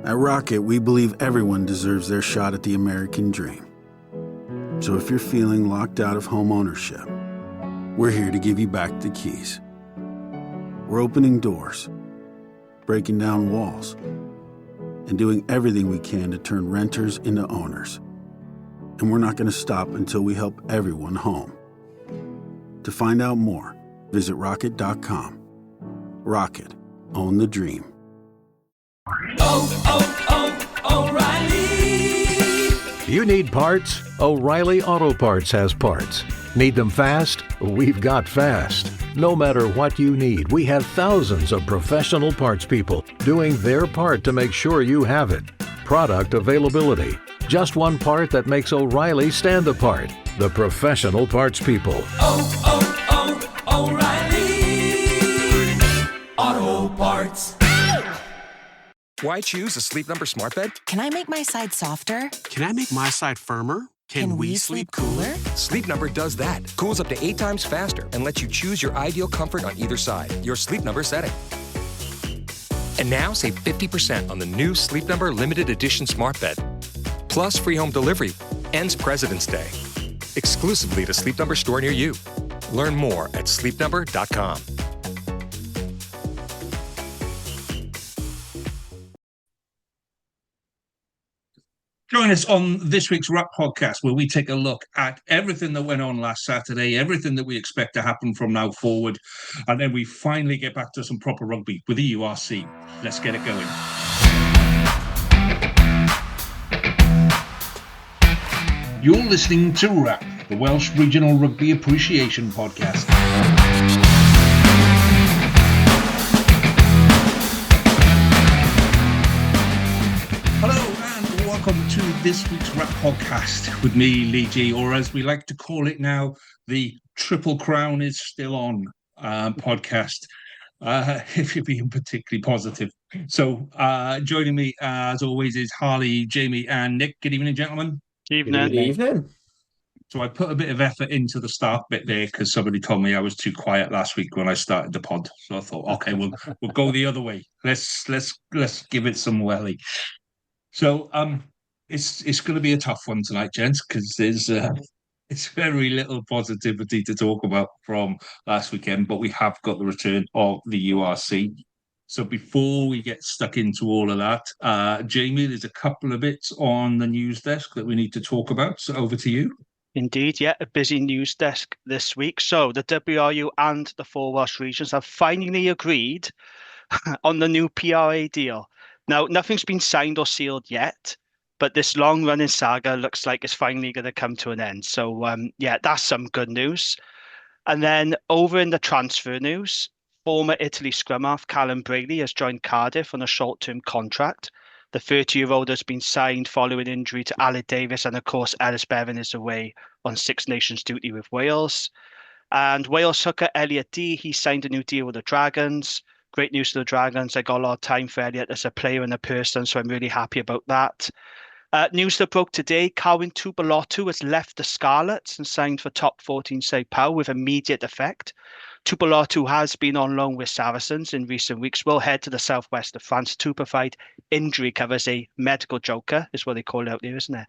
At Rocket, we believe everyone deserves their shot at the American dream. So if you're feeling locked out of home ownership, we're here to give you back the keys. We're opening doors, breaking down walls, and doing everything we can to turn renters into owners. And we're not going to stop until we help everyone home. To find out more, visit rocket.com. Rocket, own the dream. O'Reilly! You need parts? O'Reilly Auto Parts has parts. Need them fast? We've got fast. No matter what you need, we have thousands of professional parts people doing their part to make sure you have it. Product availability. Just one part that makes O'Reilly stand apart. The professional parts people. O'Reilly Auto Parts. Why choose a Sleep Number smart bed? Can I make my side softer? Can I make my side firmer? Can we sleep cooler? Sleep Number does that. Cools up to 8 times faster and lets you choose your ideal comfort on either side. Your Sleep Number setting. And now save 50% on the new Sleep Number limited edition smart bed. Plus free home delivery. Ends President's Day. Exclusively at a Sleep Number store near you. Learn more at sleepnumber.com. Join us on this week's Rap Podcast, where we take a look at everything that went on last Saturday, everything that we expect to happen from now forward, and then we finally get back to some proper rugby with the URC. Let's get it going. You're listening to Rap, the Welsh Regional Rugby Appreciation Podcast. Welcome to this week's Rap Podcast with me, Lee G, or as we like to call it now, the Triple Crown is still on podcast, if you're being particularly positive. So joining me, as always, is Harley, Jamie, and Nick. Good evening, gentlemen. Good evening. So I put a bit of effort into the start bit there because somebody told me I was too quiet last week when I started the pod. So I thought, okay, we'll go the other way. Let's give it some welly. So it's going to be a tough one tonight, gents, because it's very little positivity to talk about from last weekend, but we have got the return of the URC. So before we get stuck into all of that, Jamie, there's a couple of bits on the news desk that we need to talk about. So over to you. Indeed, yeah, a busy news desk this week. So the WRU and the 4 Welsh regions have finally agreed on the new PRA deal. Now, nothing's been signed or sealed yet, but this long-running saga looks like it's finally going to come to an end. So, yeah, that's some good news. And then over in the transfer news, former Italy scrum half Callum Braley has joined Cardiff on a short-term contract. The 30-year-old has been signed following injury to Aled Davies, and of course, Ellis Bevan is away on Six Nations duty with Wales. And Wales hooker Elliot D, he signed a new deal with the Dragons. Great news to the Dragons. I got a lot of time for Elliot as a player and a person, so I'm really happy about that. News that broke today, Carwyn Tupelotu has left the Scarlets and signed for top 14 side Pau with immediate effect. Tupelotu has been on loan with Saracens in recent weeks, will head to the southwest of France to provide injury covers, a medical joker is what they call it out there, isn't it,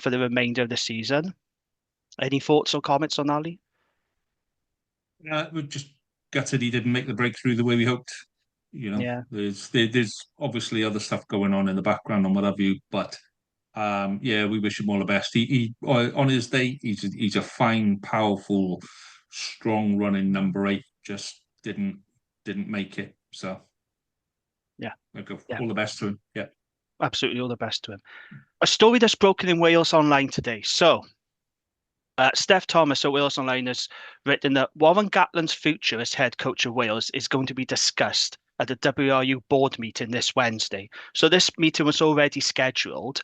for the remainder of the season. Any thoughts or comments on Ali? We're just gutted he didn't make the breakthrough the way we hoped. You know, yeah. There's obviously other stuff going on in the background and what have you, but yeah, we wish him all the best. He on his day, he's a fine, powerful, strong running number 8. Just didn't make it. So yeah, all the best to him. Yeah, absolutely, all the best to him. A story that's broken in Wales Online today. So Steph Thomas at Wales Online has written that Warren Gatland's future as head coach of Wales is going to be discussed at the WRU board meeting this Wednesday. So this meeting was already scheduled,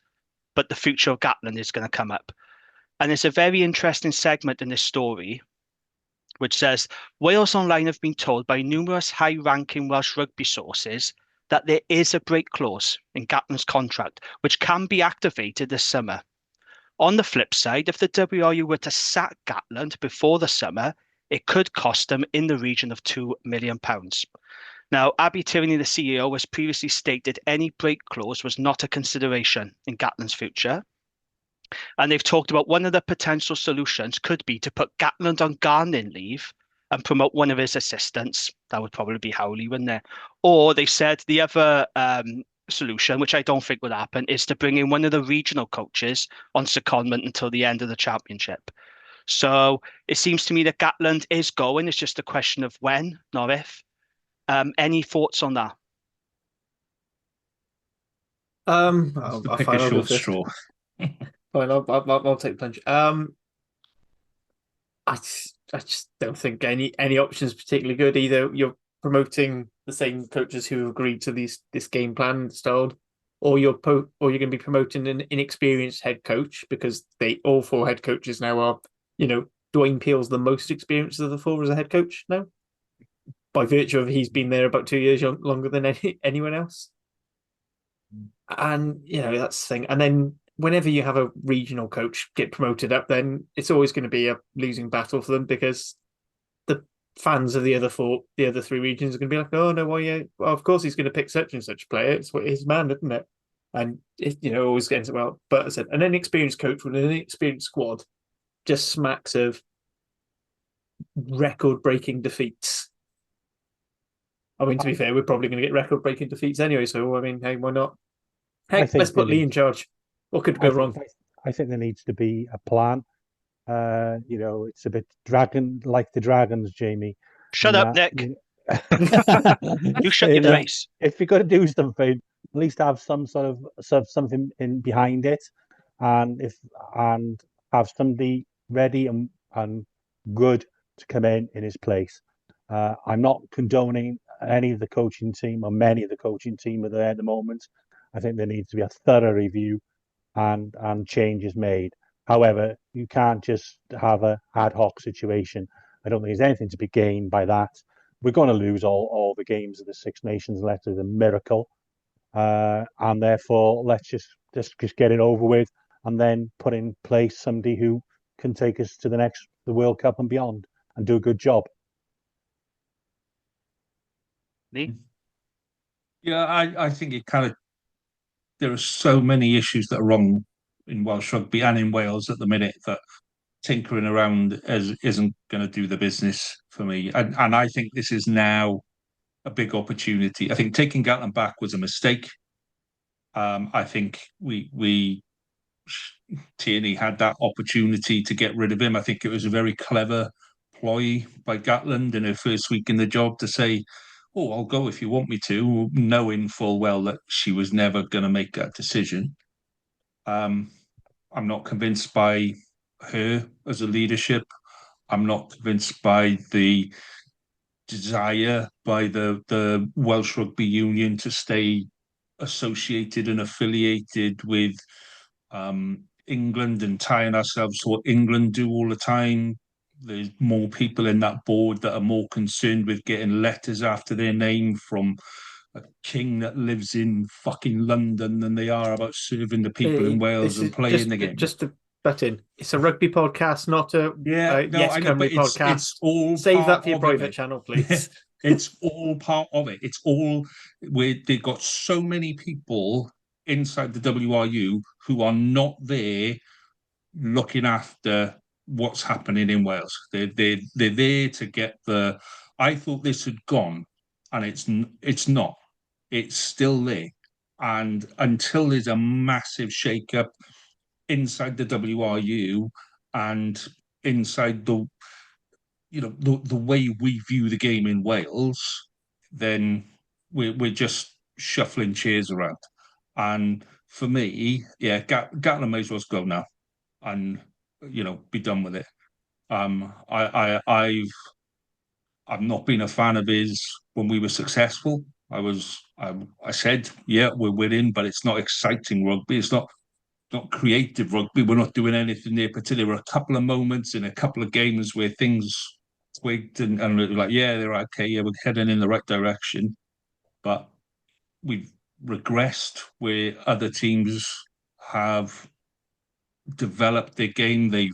but the future of Gatland is going to come up. And it's a very interesting segment in this story, which says, Wales Online have been told by numerous high-ranking Welsh rugby sources that there is a break clause in Gatland's contract, which can be activated this summer. On the flip side, if the WRU were to sack Gatland before the summer, it could cost them in the region of £2 million. Now, Abby Tierney, the CEO, has previously stated any break clause was not a consideration in Gatland's future. And they've talked about one of the potential solutions could be to put Gatland on gardening leave and promote one of his assistants. That would probably be Howley, wouldn't it? Or they've said the other solution, which I don't think would happen, is to bring in one of the regional coaches on secondment until the end of the championship. So it seems to me that Gatland is going. It's just a question of when, not if. Any thoughts on that? I'll pick a short straw. Fine, I'll take the plunge. I just don't think any option is particularly good. Either you're promoting the same coaches who agreed to this game plan styled, or you're going to be promoting an inexperienced head coach, because all four head coaches now are, Dwayne Peel's the most experienced of the four as a head coach now, by virtue of he's been there about 2 years longer than anyone else. And that's the thing. And then whenever you have a regional coach get promoted up, then it's always going to be a losing battle for them, because the fans of the other three regions are going to be like, oh no, well, of course he's going to pick such and such player. It's his man, isn't it? And it always gets well. But as I said, an inexperienced coach with an inexperienced squad just smacks of record-breaking defeats. I mean, to be fair, we're probably going to get record-breaking defeats anyway. So I mean, hey, why not? Heck, let's put Lee in charge. What could go wrong? I think there needs to be a plan. It's a bit like the Dragons, Jamie. Shut up, Nick. You shut your face. If you're going to do something, at least have some sort of something in behind it, and have somebody ready and good to come in his place. I'm not condoning any of the coaching team, or many of the coaching team are there at the moment. I think there needs to be a thorough review and changes made. However, you can't just have a ad hoc situation. I don't think there's anything to be gained by that. We're going to lose all the games of the Six Nations unless there's a miracle, and therefore let's just get it over with, and then put in place somebody who can take us to the World Cup and beyond, and do a good job. Lee? Yeah, I think there are so many issues that are wrong in Welsh rugby and in Wales at the minute that tinkering around isn't going to do the business for me. And I think this is now a big opportunity. I think taking Gatland back was a mistake. I think Tierney had that opportunity to get rid of him. I think it was a very clever ploy by Gatland in her first week in the job to say, oh, I'll go if you want me to, knowing full well that she was never going to make that decision. I'm not convinced by her as a leadership. I'm not convinced by the desire by the Welsh Rugby Union to stay associated and affiliated with England and tying ourselves to what England do all the time. There's more people in that board that are more concerned with getting letters after their name from a king that lives in fucking London than they are about serving the people in Wales and playing the game. Just to butt in, it's a rugby podcast, not a Yes Cymru podcast. It's all save that for your private channel, please. It's all part of it. It's all where they've got so many people inside the WRU who are not there looking after what's happening in Wales. They're there to get the. I thought this had gone, and it's not. It's still there, and until there's a massive shake-up inside the WRU and inside the way we view the game in Wales, then we're just shuffling chairs around. And for me, Gatland may as well go now, and be done with it. I've not been a fan of his when we were successful. I said, yeah, we're winning, but it's not exciting rugby. It's not creative rugby. We're not doing anything there. Particularly, there were a couple of moments in a couple of games where things twigged and like, yeah, they're okay. Yeah, we're heading in the right direction. But we've regressed where other teams have developed their game. There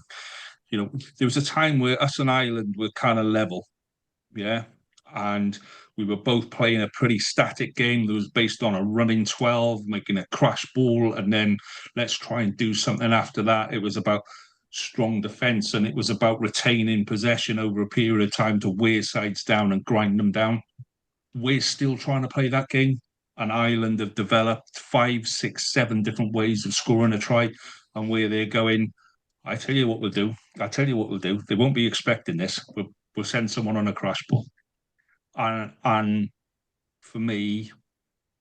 was a time where us and Ireland were kind of level, yeah, and we were both playing a pretty static game that was based on a running 12, making a crash ball, and then let's try and do something after that. It was about strong defence, and it was about retaining possession over a period of time to wear sides down and grind them down. We're still trying to play that game. And Ireland have developed 5, 6, 7 different ways of scoring a try, and where they're going, I tell you what we'll do. I tell you what we'll do. They won't be expecting this. We'll send someone on a crash ball. And for me,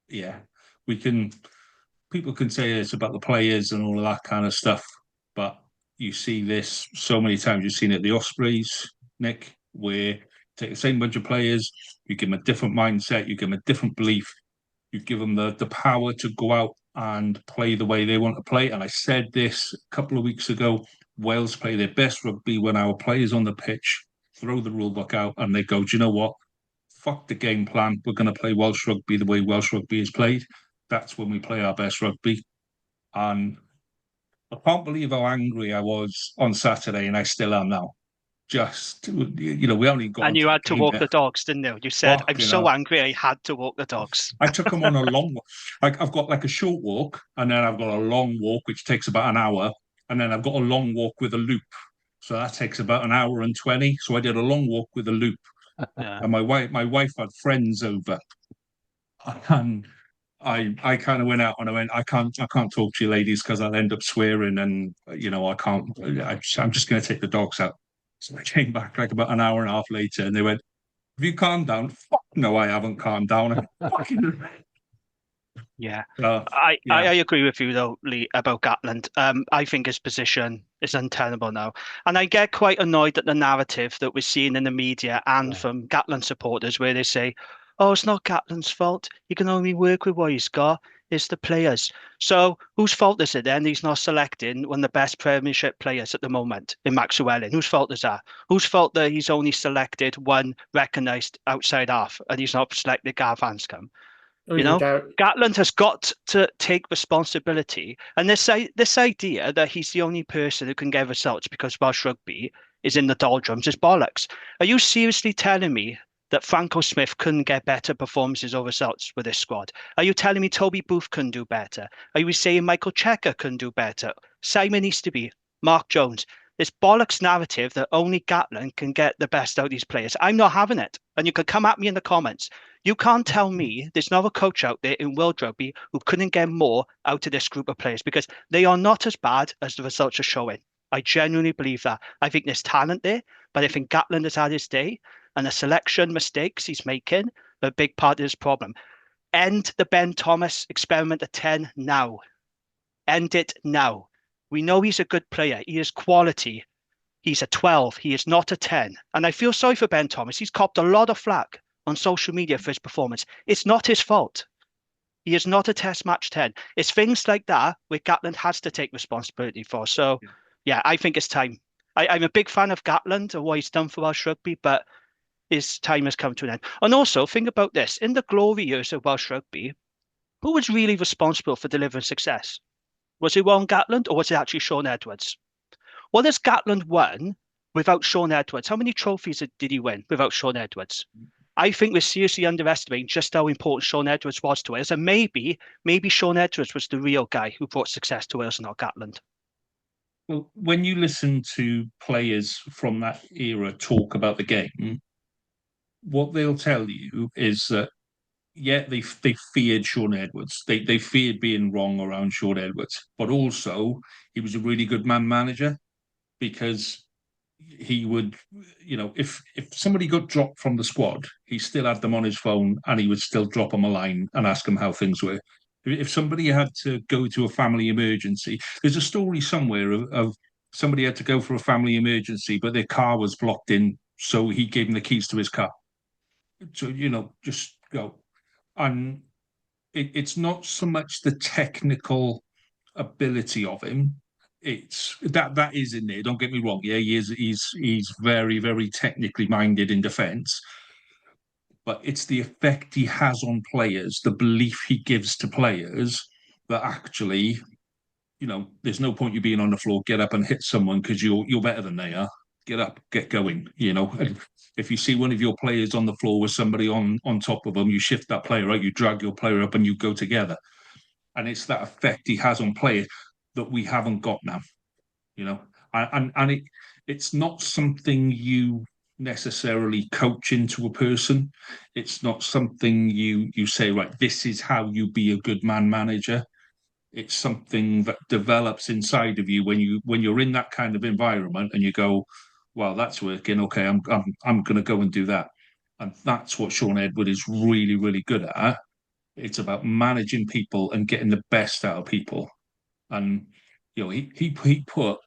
yeah, we can. People can say it's about the players and all of that kind of stuff, but you see this so many times. You've seen it at the Ospreys, Nick, where you take the same bunch of players, you give them a different mindset, you give them a different belief, you give them the power to go out and play the way they want to play. And I said this a couple of weeks ago, Wales play their best rugby when our players on the pitch throw the rule book out and they go, do you know what? Fuck the game plan. We're going to play Welsh rugby the way Welsh rugby is played. That's when we play our best rugby. And I can't believe how angry I was on Saturday, and I still am now. Just, we only got... And you had to walk the dogs, didn't you? You said, I'm so angry I had to walk the dogs. I took them on a long walk. I've got like a short walk, and then I've got a long walk, which takes about an hour, and then I've got a long walk with a loop. So that takes about an hour and 20. So I did a long walk with a loop. Yeah. And my wife had friends over. And I kind of went out and I went, I can't talk to you ladies because I'll end up swearing, and I can't. I'm just going to take the dogs out. So I came back like about an hour and a half later, and they went, "Have you calmed down?" Fuck no, I haven't calmed down. Yeah. I agree with you though, Lee, about Gatland. I think his position is untenable now, and I get quite annoyed at the narrative that we're seeing in the media and from Gatland supporters, where they say, "Oh, it's not Gatland's fault. He can only work with what he's got. It's the players." So whose fault is it then he's not selecting one of the best Premiership players at the moment in Max Llewellyn? Whose fault is that? Whose fault that he's only selected one recognised outside half and he's not selected Gav Hanscom? Gatland has got to take responsibility. And this idea that he's the only person who can get results because Welsh rugby is in the doldrums is bollocks. Are you seriously telling me that Franco Smith couldn't get better performances or results with this squad? Are you telling me Toby Booth couldn't do better? Are you saying Michael Checker couldn't do better? Simon Easterby, Mark Jones? This bollocks narrative that only Gatland can get the best out of these players. I'm not having it. And you can come at me in the comments. You can't tell me there's not a coach out there in World Rugby who couldn't get more out of this group of players, because they are not as bad as the results are showing. I genuinely believe that. I think there's talent there, but I think Gatland has had his day, and the selection mistakes he's making are a big part of this problem. End the Ben Thomas experiment at 10 now. End it now. We know he's a good player. He is quality. He's a 12. He is not a 10. And I feel sorry for Ben Thomas. He's copped a lot of flack on social media for his performance. It's not his fault. He is not a test match 10. It's things like that where Gatland has to take responsibility for. So, yeah, I think it's time. I'm a big fan of Gatland and what he's done for Welsh rugby, but his time has come to an end. And also, think about this. In the glory years of Welsh rugby, who was really responsible for delivering success? Was it Warren Gatland, or was it actually Sean Edwards? What has Gatland won without Sean Edwards? How many trophies did he win without Sean Edwards? I think we're seriously underestimating just how important Sean Edwards was to Wales. And maybe Sean Edwards was the real guy who brought success to Wales and not Gatland. Well, when you listen to players from that era talk about the game, what they'll tell you is that, yeah, they feared Sean Edwards. They feared being wrong around Sean Edwards. But also, he was a really good man manager, because he would, if somebody got dropped from the squad, he still had them on his phone and he would still drop them a line and ask them how things were. If somebody had to go to a family emergency, there's a story somewhere of somebody had to go for a family emergency, but their car was blocked in, so he gave them the keys to his car. So, just go. And it's not so much the technical ability of him. It's that is in there. Don't get me wrong. Yeah, he's very, very technically minded in defence, but it's the effect he has on players, the belief he gives to players, that actually, there's no point you being on the floor. Get up and hit someone because you're better than they are. Get up, get going. if you see one of your players on the floor with somebody on top of them, you shift that player, right? You drag your player up and you go together. And it's that effect he has on players that we haven't got now, you know. And it's not something you necessarily coach into a person. It's not something you say, right, this is how you be a good man manager. It's something that develops inside of you when you're in that kind of environment and you go, well, that's working. Okay, I'm going to go and do that. And that's what Sean Edward is really, really good at. It's about managing people and getting the best out of people. And you know, he put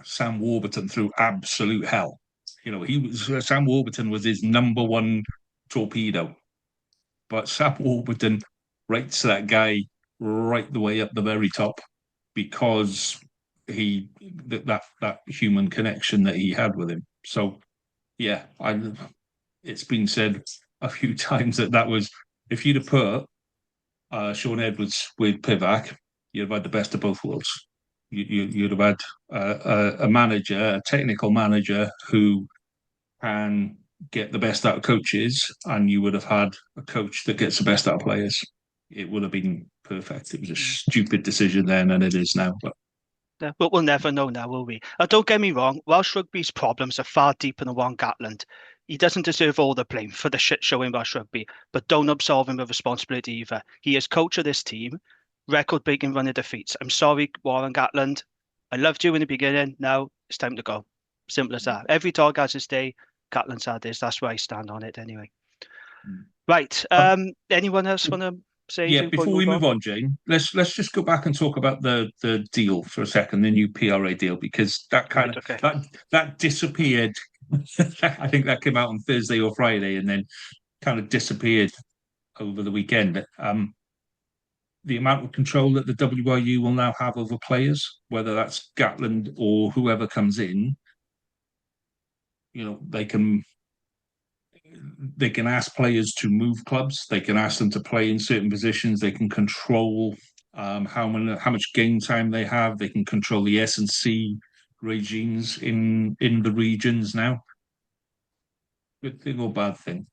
Sam Warburton through absolute hell. You know, Sam Warburton was his number one torpedo, but Sam Warburton rates that guy right the way up the very top because that human connection that he had with him. So yeah, it's been said a few times that was, if you'd have put Sean Edwards with Pivac, you'd have had the best of both worlds. You'd have had a manager, a technical manager who can get the best out of coaches, and you would have had a coach that gets the best out of players. It would have been perfect. It was a stupid decision then, and it is now. But we'll never know now, will we? Don't get me wrong, Welsh Rugby's problems are far deeper than Warren Gatland. He doesn't deserve all the blame for the shit show in Welsh Rugby, but don't absolve him of responsibility either. He is coach of this team, record-breaking run of defeats. I'm sorry, Warren Gatland. I loved you in the beginning. Now it's time to go. Simple as that. Every dog has his day. Gatland's had his. That's where I stand on it anyway. Right. Anyone else want to say? Yeah, before we move on, Jane, let's just go back and talk about the deal for a second, the new PRA deal, because that kind of that disappeared. I think that came out on Thursday or Friday, and then kind of disappeared over the weekend. The amount of control that the WRU will now have over players, whether that's Gatland or whoever comes in, you know, they can ask players to move clubs. They can ask them to play in certain positions. They can control how much game time they have. They can control the S&C regimes in the regions now. Good thing or bad thing?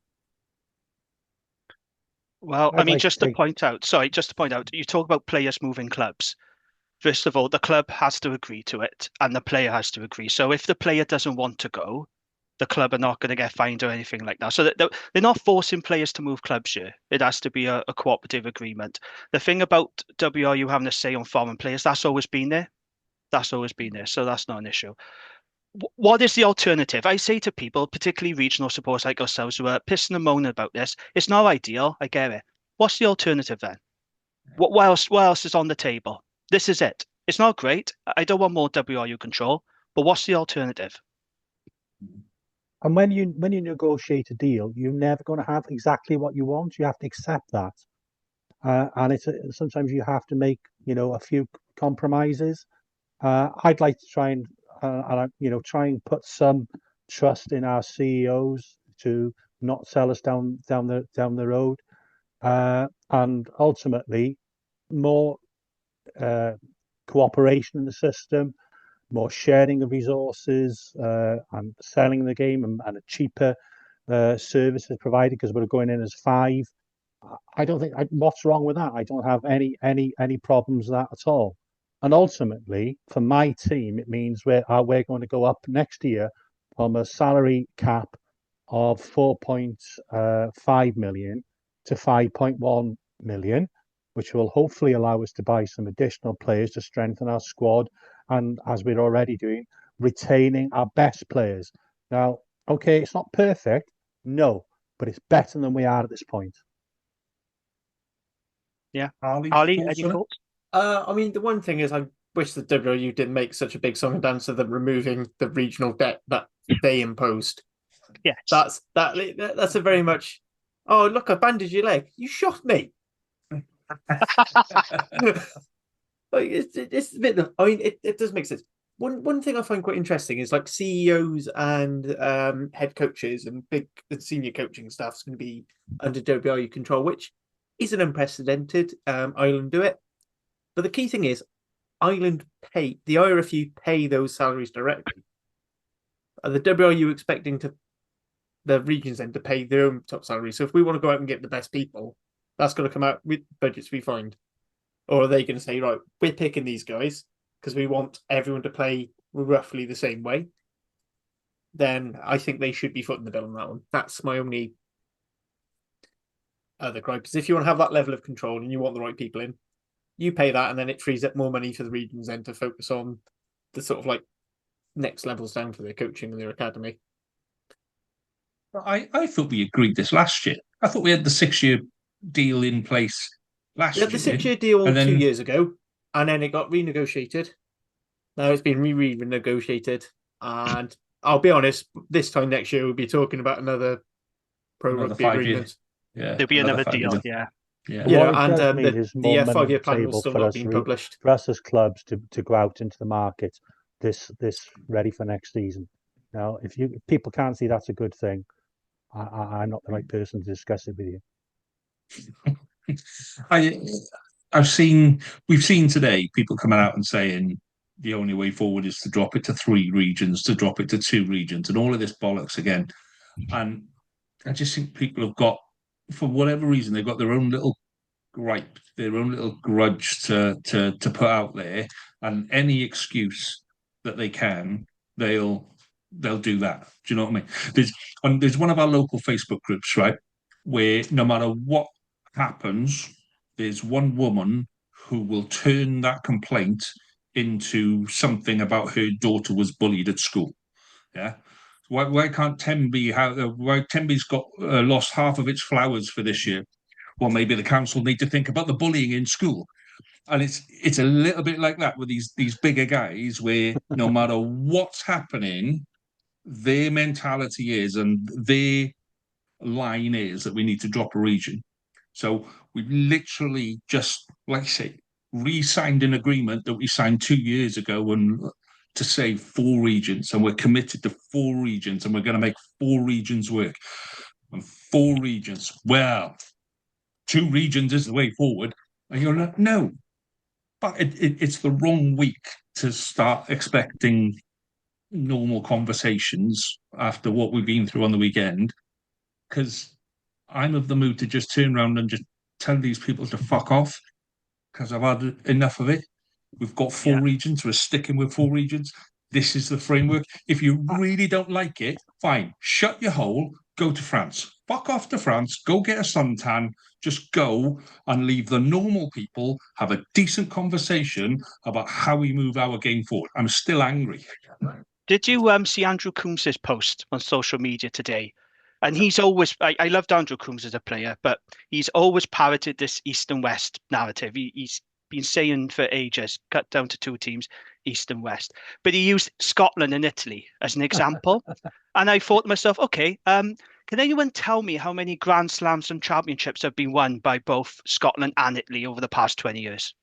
Well, I mean, just to point out, you talk about players moving clubs. First of all, the club has to agree to it and the player has to agree. So if the player doesn't want to go, the club are not going to get fined or anything like that. So they're not forcing players to move clubs here. It has to be a cooperative agreement. The thing about WRU having a say on foreign players, that's always been there. So that's not an issue. What is the alternative? I say to people, particularly regional supporters like ourselves who are pissing and moaning about this, it's not ideal. I get it. What's the alternative then? What else is on the table? This is it. It's not great. I don't want more WRU control, but what's the alternative? And when you negotiate a deal, you're never going to have exactly what you want. You have to accept that, and sometimes you have to make a few compromises. I'd like to try and put some trust in our CEOs to not sell us down the road, and ultimately more cooperation in the system, more sharing of resources, and selling the game and a cheaper services provided because we're going in as 5. I don't think what's wrong with that. I don't have any problems with that at all. And ultimately, for my team, it means we're going to go up next year from a salary cap of 4.5 million to 5.1 million, which will hopefully allow us to buy some additional players to strengthen our squad. And as we're already doing, retaining our best players. Now, okay, it's not perfect, no, but it's better than we are at this point. Yeah. Ali, any thoughts? I mean, the one thing is I wish the WRU didn't make such a big song and dance of them removing the regional debt that they imposed. Yes. That's a very much, oh, look, I bandaged your leg. You shot me. Like it's a bit. I mean, it does make sense. One thing I find quite interesting is like CEOs and head coaches and big senior coaching staff is going to be under WRU control, which isn't unprecedented. Ireland do it, but the key thing is Ireland pay the IRFU pay those salaries directly. Are the WRU expecting to the regions then to pay their own top salary. So if we want to go out and get the best people, that's going to come out with budgets we find. Or are they going to say, right, we're picking these guys because we want everyone to play roughly the same way? Then I think they should be footing the bill on that one. That's my only other gripe. Because if you want to have that level of control and you want the right people in, you pay that, and then it frees up more money for the regions then to focus on the sort of like next levels down for their coaching and their academy. I thought we agreed this last year. I thought we had the 6-year deal in place last year. We had the 6-year deal and then 2 years ago, and then it got renegotiated. Now it's been renegotiated, and I'll be honest, this time next year we'll be talking about another pro rugby 5 years. agreement. Yeah, There'll be another deal. Yeah. Yeah, What it and does mean is more money 5-year on the plan will table still for not us be published. for us as clubs to go out into the market this ready for next season. Now, if people can't see that's a good thing, I'm not the right person to discuss it with you. We've seen today people coming out and saying the only way forward is to drop it to 3 regions, to drop it to 2 regions, and all of this bollocks again. And I just think people have got, for whatever reason, they've got their own little gripe, their own little grudge to put out there, and any excuse that they can, they'll do that. Do you know what I mean? There's one of our local Facebook groups, right, where no matter what happens, there's one woman who will turn that complaint into something about her daughter was bullied at school. Yeah. Why can't Tenby why Tenby's got lost half of its flowers for this year? Well, maybe the council need to think about the bullying in school. And it's a little bit like that with these bigger guys, where no matter what's happening, their mentality is, and their line is, that we need to drop a region. So we've literally just, like I say, re-signed an agreement that we signed 2 years ago, and to say 4 regions, and we're committed to 4 regions, and we're going to make 4 regions work. And 4 regions, well, 2 regions is the way forward. And you're like, no. But it's the wrong week to start expecting normal conversations after what we've been through on the weekend, because I'm of the mood to just turn around and just tell these people to fuck off, because I've had enough of it. We've got 4 regions. We're sticking with 4 regions. This is the framework. If you really don't like it, fine. Shut your hole. Go to France. Fuck off to France. Go get a suntan. Just go and leave the normal people have a decent conversation about how we move our game forward. I'm still angry. Did you see Andrew Coombs's post on social media today? And he's always, I loved Andrew Coombs as a player, but he's always parroted this East and West narrative. He's been saying for ages, cut down to 2 teams, East and West. But he used Scotland and Italy as an example. And I thought to myself, okay, can anyone tell me how many Grand Slams and championships have been won by both Scotland and Italy over the past 20 years?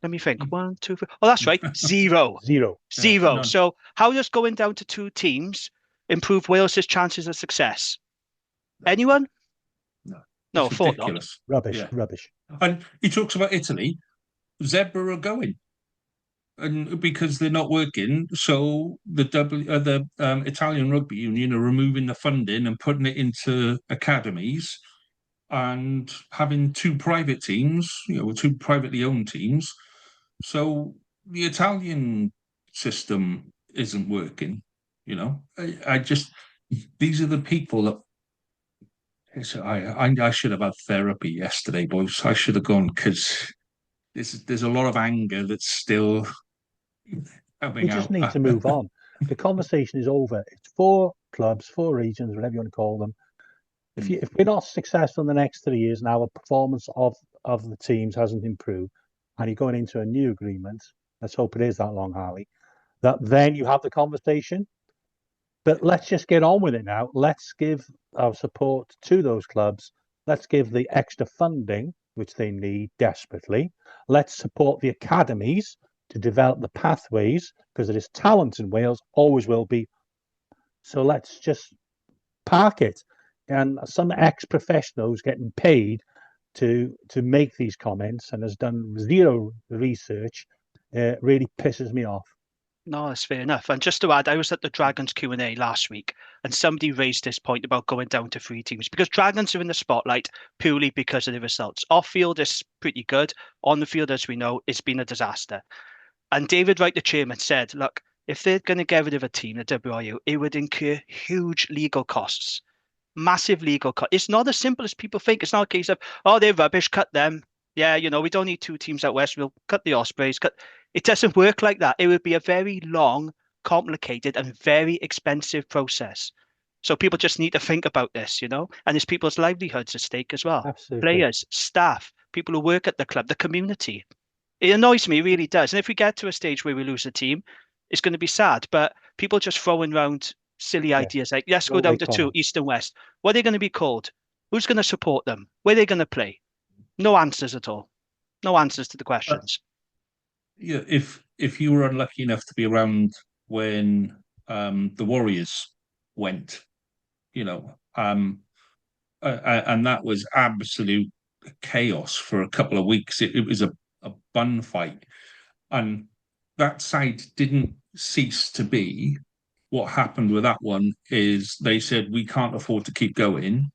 Let me think. 1, 2, 3. Oh, that's right. 0. Zero. Zero. So how does going down to 2 teams improve Wales's chances of success? Anyone? No, It's ridiculous. Rubbish. And he talks about Italy. Zebra are going, and because they're not working, so the Italian Rugby Union are removing the funding and putting it into academies, and having 2 private teams, 2 privately owned teams. So the Italian system isn't working. I just, these are the people that. I should have had therapy yesterday, boys. I should have gone, because there's a lot of anger that's still coming We just out. need to move on. The conversation is over. It's 4 clubs, 4 regions, whatever you want to call them. If we're not successful in the next 3 years, and our performance of the teams hasn't improved, and you're going into a new agreement, let's hope it is that long, Harley, that then you have the conversation. But let's just get on with it now. Let's give our support to those clubs. Let's give the extra funding, which they need desperately. Let's support the academies to develop the pathways, because there is talent in Wales, always will be. So let's just park it. And some ex-professionals getting paid to make these comments and has done 0 research really pisses me off. No, that's fair enough. And just to add, I was at the Dragons Q&A last week, and somebody raised this point about going down to 3 teams because Dragons are in the spotlight purely because of the results. Off field is pretty good. On the field, as we know, it's been a disaster. And David Wright, the chairman, said, look, if they're going to get rid of a team, the WRU, it would incur huge legal costs, massive legal costs. It's not as simple as people think. It's not a case of, oh, they're rubbish, cut them. Yeah, we don't need 2 teams out west. We'll cut the Ospreys. It doesn't work like that. It would be a very long, complicated, and very expensive process. So people just need to think about this, and it's people's livelihoods at stake as well. Absolutely. Players, staff, people who work at the club, the community. It annoys me, it really does. And if we get to a stage where we lose a team, it's going to be sad. But people just throwing around silly ideas like, let's go down to 2, East and West. What are they going to be called? Who's going to support them? Where are they going to play? No answers at all. No answers to the questions. Yeah, if you were unlucky enough to be around when the Warriors went, and that was absolute chaos for a couple of weeks. It was a bun fight, and that side didn't cease to be. What happened with that one is they said we can't afford to keep going,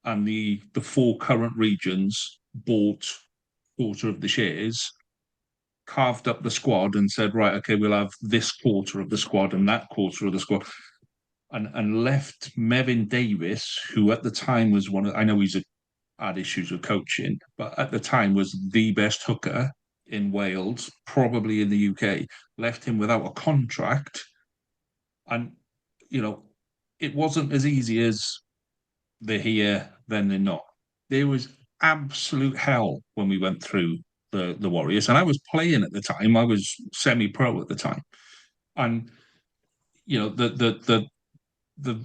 and the 4 current regions bought quarter of the shares, carved up the squad and said, right, okay, we'll have this quarter of the squad and that quarter of the squad, and left Mevin Davis, who at the time was I know he's had issues with coaching, but at the time was the best hooker in Wales, probably in the UK, left him without a contract. And, it wasn't as easy as they're here, then they're not. There was absolute hell when we went through the Warriors, and I was playing at the time. I was semi-pro at the time, and the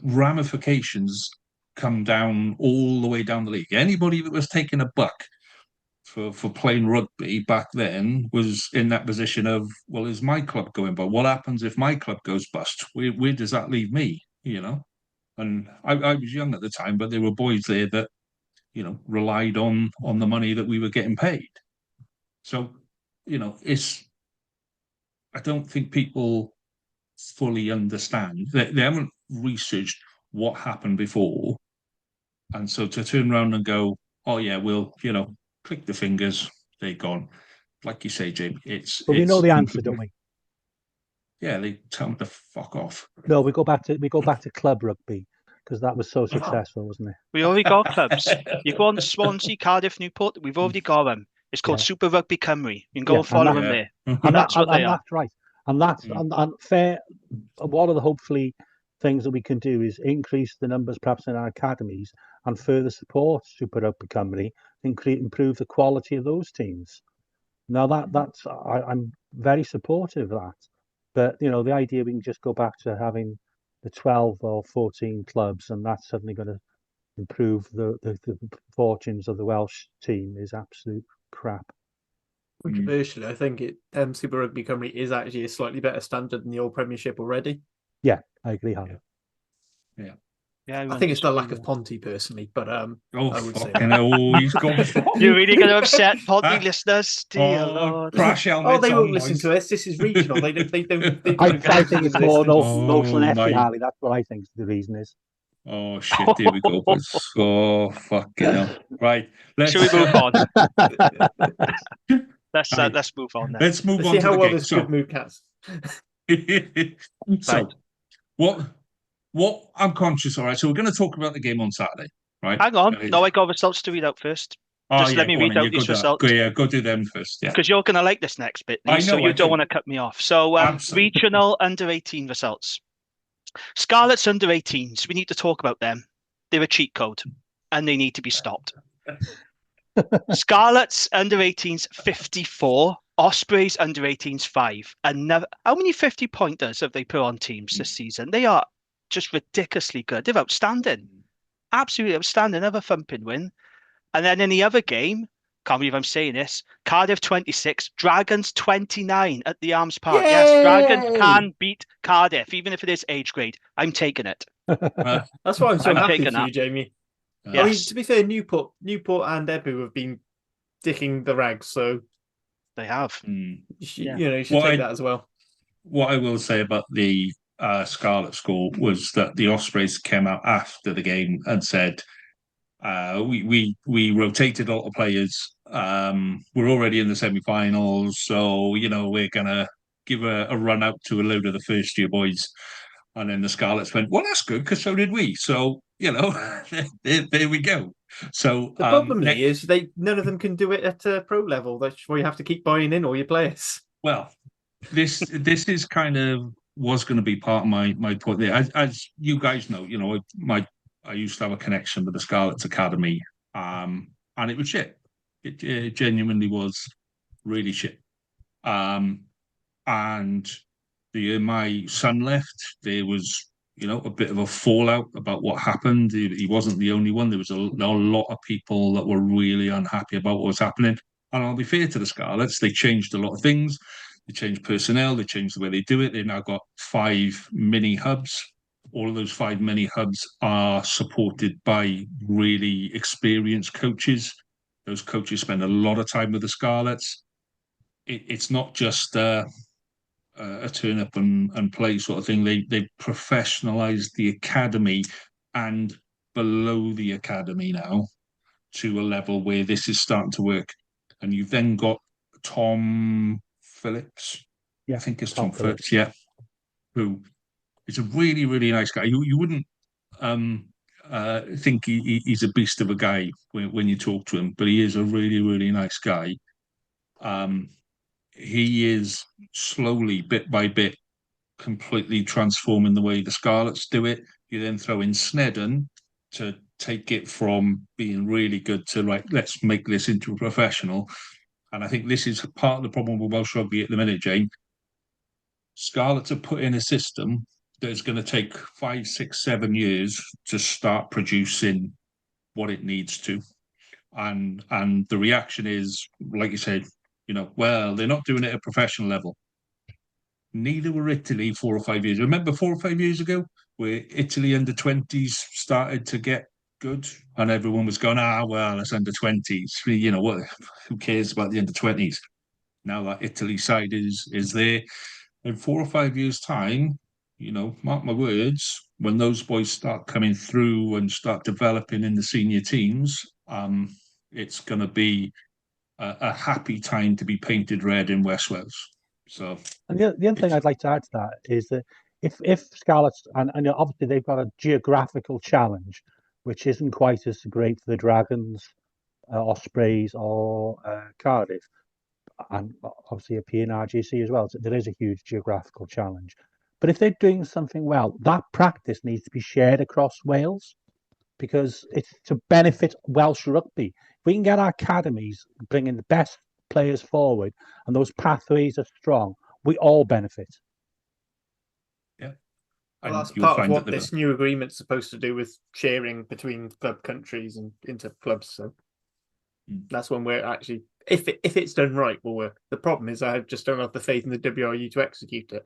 ramifications come down all the way down the league. Anybody that was taking a buck for playing rugby back then was in that position of, well, is my club going bust? What happens if my club goes bust? Where does that leave me? And I was young at the time, but there were boys there that relied on the money that we were getting paid. So, I don't think people fully understand. They haven't researched what happened before. And so to turn around and go, oh, yeah, we'll, click the fingers, they're gone. Like you say, Jamie, But we know the answer, don't we? Yeah, they tell them to fuck off. No, we go back to club rugby because that was so successful, wasn't it? We already got clubs. You go on Swansea, Cardiff, Newport. We've already got them. It's called Super Rugby Cymru. You can go and follow them there. And that's what they are. That's right. And that's and fair. One of the hopefully things that we can do is increase the numbers, perhaps in our academies, and further support Super Rugby Cymru and improve the quality of those teams. Now I'm very supportive of that. But the idea we can just go back to having the 12 or 14 clubs and that's suddenly going to improve the fortunes of the Welsh team is absolute crap. Controversially, I think Super Rugby Cymru is actually a slightly better standard than the old Premiership already. Yeah, I agree, Harry. Yeah. Yeah, I think it's the lack of Ponty personally, but I would say he's gone. You're really going to upset Ponty listeners, dear Lord. They won't listen to us. This is regional. They don't. I think it's more local and FD, Harley. That's what I think the reason is. Oh shit! Here we go. Oh fucking hell! Right, should we move on? Let's move on. Then. Let's move on. See how well this good mood cats. So, what I'm conscious. All right, so we're going to talk about the game on Saturday, right? Hang on. No, I got results to read out first. Just let me read out these results. Go do them first. Yeah, because you're going to like this next bit, Lee, so you don't want to cut me off. So, regional under-18 results. Scarlets under-18s. We need to talk about them. They're a cheat code, and they need to be stopped. Scarlets under-18s 54. Ospreys under-18s 5. And how many 50-pointers have they put on teams this season? They are just ridiculously good. They're outstanding. Absolutely outstanding. Another thumping win. And then in the other game, can't believe I'm saying this, Cardiff 26, Dragons 29 at the Arms Park. Yay! Yes, Dragons can beat Cardiff, even if it is age grade. I'm taking it. That's why I'm so happy for you, Jamie. Yes. I mean, to be fair, Newport and Ebu have been dicking the rags, so they have. You should take that as well. what I will say about the Scarlet score was that the Ospreys came out after the game and said, we rotated a lot of players. We're already in the semi-finals, so we're gonna give a run out to a load of the first year boys. And then the Scarlets went, well, that's good because so did we. So there we go. So the problem is none of them can do it at a pro level. That's why you have to keep buying in all your players. Well, this is kind of was going to be part of my point there. As you guys know, I used to have a connection with the Scarlets Academy, and it was shit. It genuinely was really shit. And the year my son left, there was a bit of a fallout about what happened. He wasn't the only one. There was a lot of people that were really unhappy about what was happening. And I'll be fair to the Scarlets, they changed a lot of things. They changed personnel. They changed the way they do it. They've now got 5 mini hubs. All of those 5 mini hubs are supported by really experienced coaches. Those coaches spend a lot of time with the Scarlets. It's not just a turn up and play sort of thing. They professionalized the academy and below the academy now to a level where this is starting to work. And you've then got Tom Phillips. Yeah, I think it's Tom Phillips. Yeah, who is a really, really nice guy. You wouldn't think he's a beast of a guy when you talk to him, but he is a really, really nice guy. He is slowly, bit by bit, completely transforming the way the Scarlets do it. You then throw in Snedden to take it from being really good to let's make this into a professional. And I think this is part of the problem with Welsh rugby at the minute, Jane. Scarlets have put in a system that is going to take 5, 6, 7 years to start producing what it needs to. And the reaction is, like you said, well, they're not doing it at a professional level. Neither were Italy 4 or 5 years. Remember 4 or 5 years ago, where Italy under 20s started to get good, and everyone was going, well, it's under 20s. What? Who cares about the under 20s? Now that Italy side is there, in 4 or 5 years' time, mark my words, when those boys start coming through and start developing in the senior teams, it's going to be a happy time to be painted red in West Wales. So, and the other thing I'd like to add to that is that if Scarlets, and obviously they've got a geographical challenge, which isn't quite as great for the Dragons, Ospreys, or Cardiff, and obviously a PNRGC as well. So there is a huge geographical challenge. But if they're doing something well, that practice needs to be shared across Wales because it's to benefit Welsh rugby. If we can get our academies bringing the best players forward and those pathways are strong, we all benefit. Yeah. Well, that's part of what this new agreement's supposed to do with sharing between club countries and inter clubs. So that's when we're actually, if it's done right, will work. The problem is I just don't have the faith in the WRU to execute it.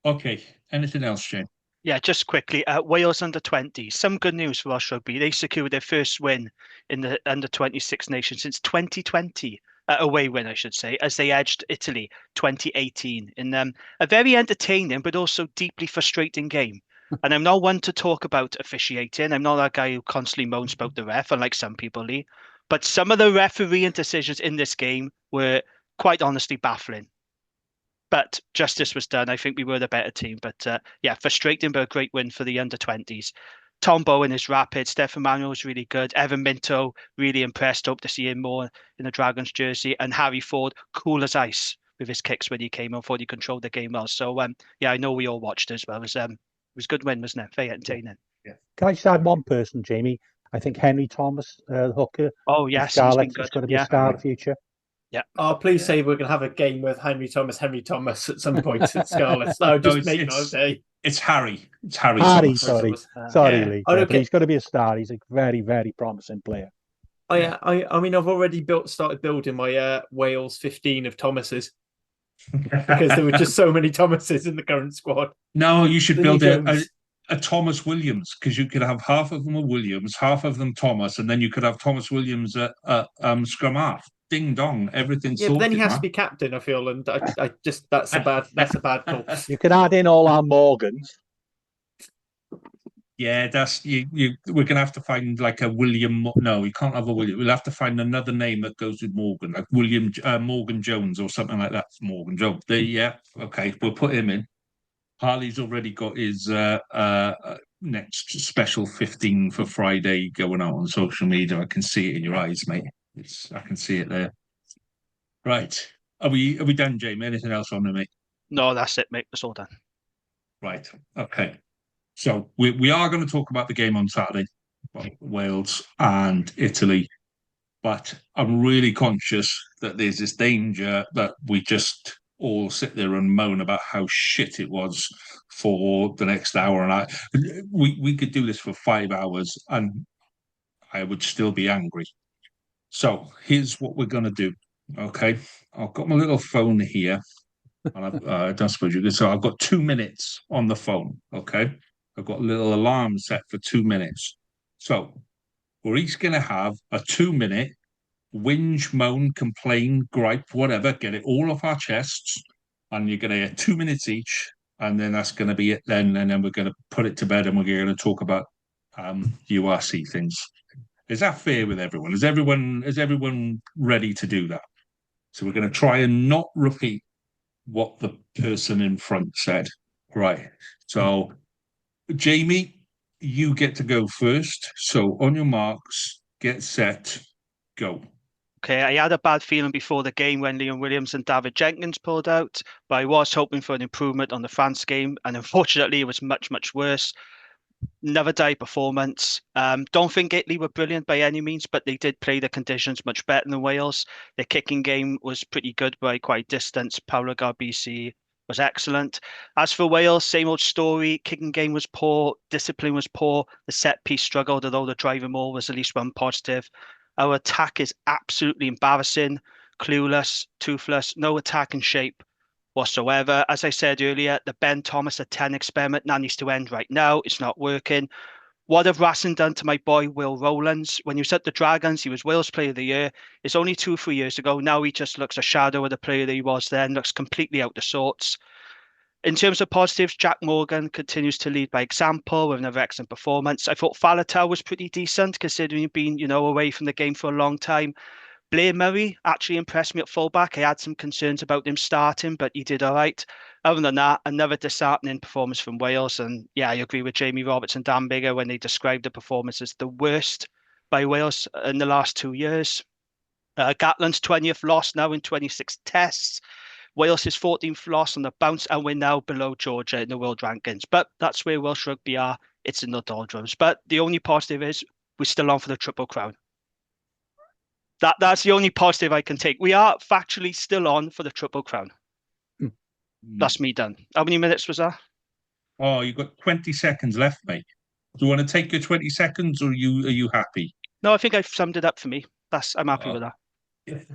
Okay. Anything else, Shane? Yeah, just quickly, Wales under-20. Some good news for Welsh rugby. They secured their first win in the under-26 nation since 2020. Away win, I should say, as they edged Italy 2018 in a very entertaining but also deeply frustrating game. And I'm not one to talk about officiating. I'm not that guy who constantly moans about the ref, unlike some people, Lee. But some of the refereeing decisions in this game were quite honestly baffling. But justice was done. I think we were the better team. But yeah, frustrating, but a great win for the under-20s. Tom Bowen is rapid. Stefan Manuel was really good. Evan Minto, really impressed. Hope to see him more in the Dragons jersey. And Harry Ford, cool as ice with his kicks when he came on. Thought he controlled the game well. So yeah, I know we all watched as well. It was a good win, wasn't it? Very entertaining. Yeah. Can I just add one person, Jamie? I think Henry Thomas, the hooker. Oh yes, Scarlett is going to be a star in the future. Yeah. Oh, please say we're going to have a game with Henry Thomas at some point at Scarlett. No, just make my day. It's Harry. It's Harry. Harry, Thomas. sorry, yeah. Lee. But he's going to be a star. He's a very, very promising player. I mean, I've already started building my Wales 15 of Thomases because there were just so many Thomases in the current squad. No, you should build a Thomas Williams because you could have half of them are Williams, half of them Thomas, and then you could have Thomas Williams at scrum half. ding dong, everything's Yeah, but then he sorted, has man. to be captain, I feel, and I just that's a bad call. You can add in all our Morgans. Yeah, that's you. We're gonna have to find like a William. No, we can't have a William. We'll have to find another name that goes with Morgan, like William Morgan Jones or something like that. Morgan Jones. Yeah, okay, we'll put him in. Harley's already got his next special 15 for Friday going out on social media. I can see it in your eyes, mate. I can see it there. Right. Are we done, Jamie? Anything else on there, mate? No, that's it, mate. It's all done. Right. Okay. So we are going to talk about the game on Saturday, Wales and Italy, but I'm really conscious that there's this danger that we just all sit there and moan about how shit it was for the next hour. And we could do this for 5 hours and I would still be angry. So here's what we're going to do. Okay. I've got my little phone here. And I don't suppose you can. So I've got 2 minutes on the phone. Okay. I've got a little alarm set for 2 minutes. So we're each going to have a 2 minute whinge, moan, complain, gripe, whatever, get it all off our chests. And you're going to get 2 minutes each. And then that's going to be it then. And then we're going to put it to bed and we're going to talk about URC things. Is that fair with everyone? Is everyone ready to do that? So we're going to try and not repeat what the person in front said. Right. So, Jamie, you get to go first. So, on your marks, get set, go. Okay, I had a bad feeling before the game when Liam Williams and David Jenkins pulled out, but I was hoping for an improvement on the France game, and unfortunately, it was much, much worse. Never die performance. Don't think Italy were brilliant by any means, but they did play the conditions much better than Wales. Their kicking game was pretty good by quite distance. Paolo Garbisi was excellent. As for Wales, same old story. Kicking game was poor. Discipline was poor. The set piece struggled, although the driving maul was at least one positive. Our attack is absolutely embarrassing, clueless, toothless, no attack in shape whatsoever. As I said earlier, the Ben Thomas at 10 experiment now needs to end right now. It's not working. What have Racing done to my boy Will Rowlands? When he was at the Dragons, he was Wales Player of the Year. It's only 2-3 years ago. Now he just looks a shadow of the player that he was then, looks completely out of sorts. In terms of positives, Jack Morgan continues to lead by example with another excellent performance. I thought Faletau was pretty decent considering he'd been, away from the game for a long time. Blair Murray actually impressed me at fullback. I had some concerns about him starting, but he did all right. Other than that, another disheartening performance from Wales. And yeah, I agree with Jamie Roberts and Dan Bigger when they described the performance as the worst by Wales in the last 2 years. Gatland's 20th loss now in 26 tests. Wales' 14th loss on the bounce, and we're now below Georgia in the world rankings. But that's where Welsh rugby are. It's in the doldrums. But the only positive is we're still on for the Triple Crown. That's the only positive I can take. We are factually still on for the Triple Crown. That's me done. How many minutes was that? Oh, you've got 20 seconds left, mate. Do you want to take your 20 seconds or are you happy? No, I think I've summed it up for me. I'm happy with that.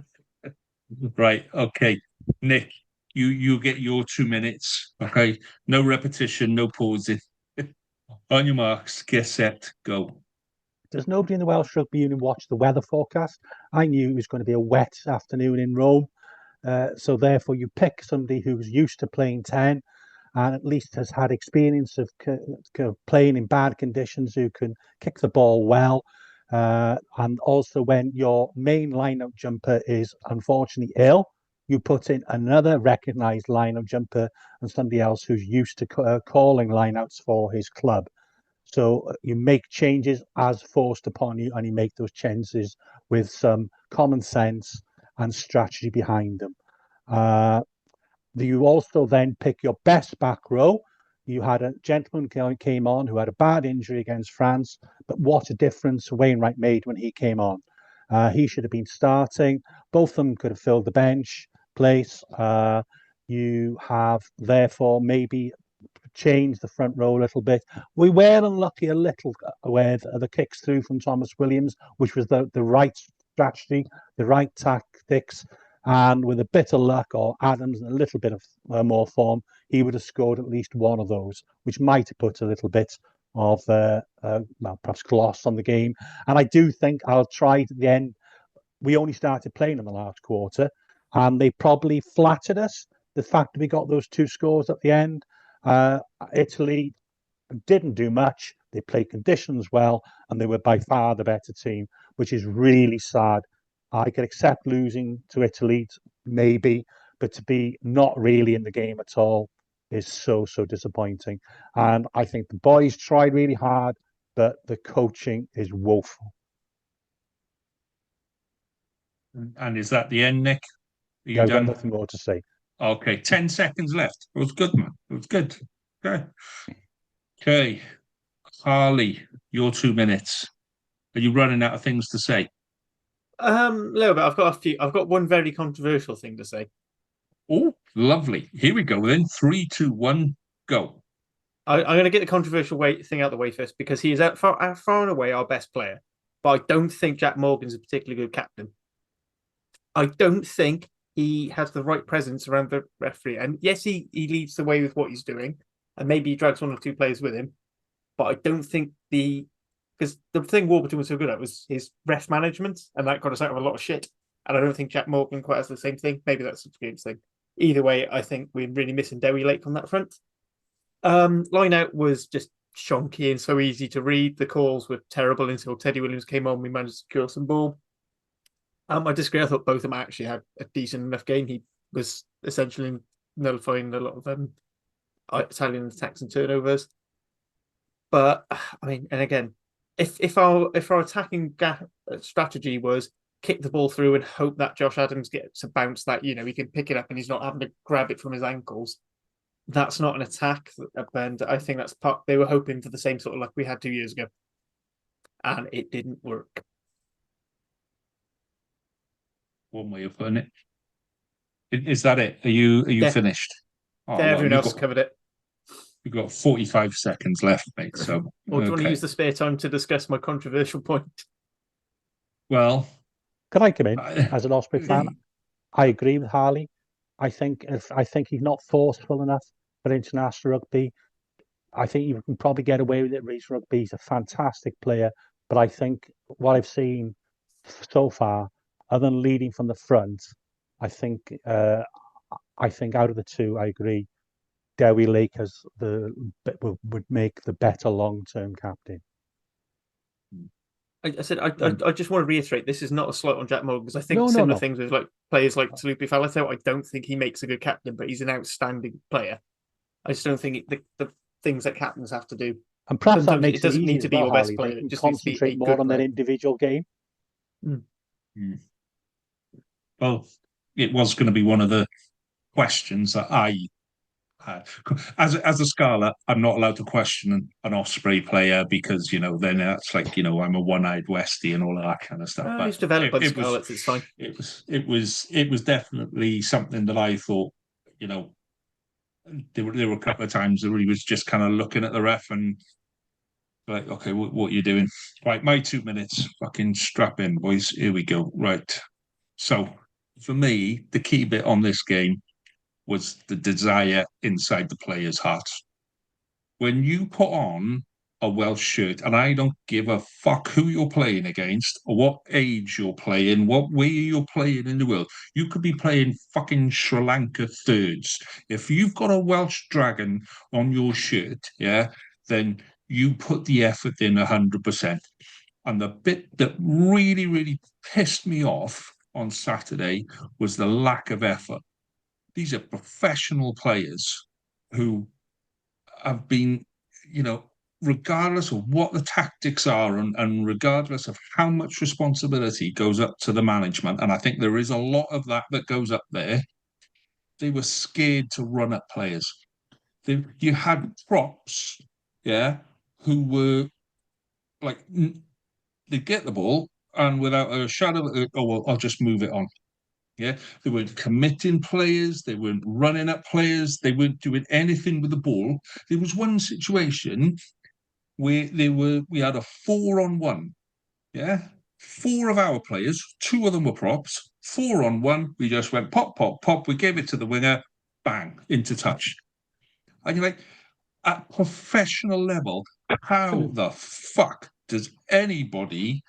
Right, okay. Nick, you get your 2 minutes. Okay. No repetition, no pausing. On your marks, get set, go. Does nobody in the Welsh Rugby Union watch the weather forecast? I knew it was going to be a wet afternoon in Rome. So therefore, you pick somebody who's used to playing 10 and at least has had experience of playing in bad conditions, who can kick the ball well. And also when your main lineup jumper is unfortunately ill, you put in another recognised lineup jumper and somebody else who's used to calling lineouts for his club. So you make changes as forced upon you, and you make those changes with some common sense and strategy behind them. You also then pick your best back row. You had a gentleman came on who had a bad injury against France, but what a difference Wainwright made when he came on. He should have been starting. Both of them could have filled the bench place. You have therefore maybe change the front row a little bit. We were unlucky a little with the kicks through from Thomas Williams, which was the right strategy, the right tactics, and with a bit of luck, or Adams and a little bit of more form, he would have scored at least one of those, which might have put a little bit of perhaps gloss on the game. And I do think I'll try at the end we only started playing in the last quarter, and they probably flattered us. The fact that we got those 2 scores at the end. Italy didn't do much. They played conditions well, and they were by far the better team, which is really sad. I could accept losing to Italy, maybe, but to be not really in the game at all is so disappointing. And I think the boys tried really hard, but the coaching is woeful. And is that the end, Nick? Are you I've got done? nothing more to say. Okay, 10 seconds left. It was good, man. It was good. Okay. Harley, your 2 minutes. Are you running out of things to say? A little bit. I've got a few. I've got one very controversial thing to say. Oh, lovely. Here we go then. 3, 2, 1, go. I'm going to get the controversial thing out of the way first, because he is far and away our best player. But I don't think Jack Morgan's a particularly good captain. I don't think he has the right presence around the referee. And yes, he leads the way with what he's doing. And maybe he drags 1 or 2 players with him. But I don't think because the thing Warburton was so good at was his ref management, and that got us out of a lot of shit. And I don't think Jack Morgan quite has the same thing. Maybe that's an experience thing. Either way, I think we're really missing Dewi Lake on that front. Line out was just shonky and so easy to read. The calls were terrible until Teddy Williams came on. We managed to secure some ball. I disagree. I thought both of them actually had a decent enough game. He was essentially nullifying a lot of Italian attacks and turnovers. But I mean, and again, if our attacking strategy was kick the ball through and hope that Josh Adams gets a bounce that he can pick it up and he's not having to grab it from his ankles, that's not an attack. And I think that's part. They were hoping for the same sort of luck we had 2 years ago, and it didn't work. One way of putting it. Is that it? Are you finished? Oh, everyone else covered it. We've got 45 seconds left, mate. So, or do you want to use the spare time to discuss my controversial point? Well, can I come in as an Osprey fan? I agree with Harley. I think he's not forceful enough for international rugby. I think you can probably get away with it. Reece Rugby, he's a fantastic player, but I think what I've seen so far, other than leading from the front, I think out of the 2, I agree. Dewi Lake would make the better long-term captain. I said I just want to reiterate, this is not a slight on Jack Morgan, because I think similar things with like players like Talupi Falato. I don't think he makes a good captain, but he's an outstanding player. I just don't think the things that captains have to do. And perhaps sometimes that makes it doesn't need to be your best player. It just concentrate more on their individual game. Well, it was going to be one of the questions that I had. As a Scarlet, I'm not allowed to question an Osprey player because then that's like I'm a one-eyed Westie and all of that kind of stuff. But he's developed by the Scarlets. It's fine. It was definitely something that I thought there were a couple of times that he was just kind of looking at the ref and like, okay, what are you doing? Right, my 2 minutes. Fucking strap in, boys. Here we go. Right. So for me, the key bit on this game was the desire inside the players' hearts. When you put on a Welsh shirt, and I don't give a fuck who you're playing against, or what age you're playing, what way you're playing in the world. You could be playing fucking Sri Lanka thirds. If you've got a Welsh dragon on your shirt, then you put the effort in 100%. And the bit that really, really pissed me off on Saturday was the lack of effort. These are professional players who have been, regardless of what the tactics are and regardless of how much responsibility goes up to the management, and I think there is a lot of that goes up there, they were scared to run at players. You had props, who were like, they get the ball and without a shadow of, I'll just move it on. Yeah, they weren't committing players. They weren't running at players. They weren't doing anything with the ball. There was one situation where we had a 4-on-1. Yeah, 4 of our players, 2 of them were props. 4-on-1. We just went pop, pop, pop. We gave it to the winger, bang, into touch. And you're like, at professional level, how the fuck does anybody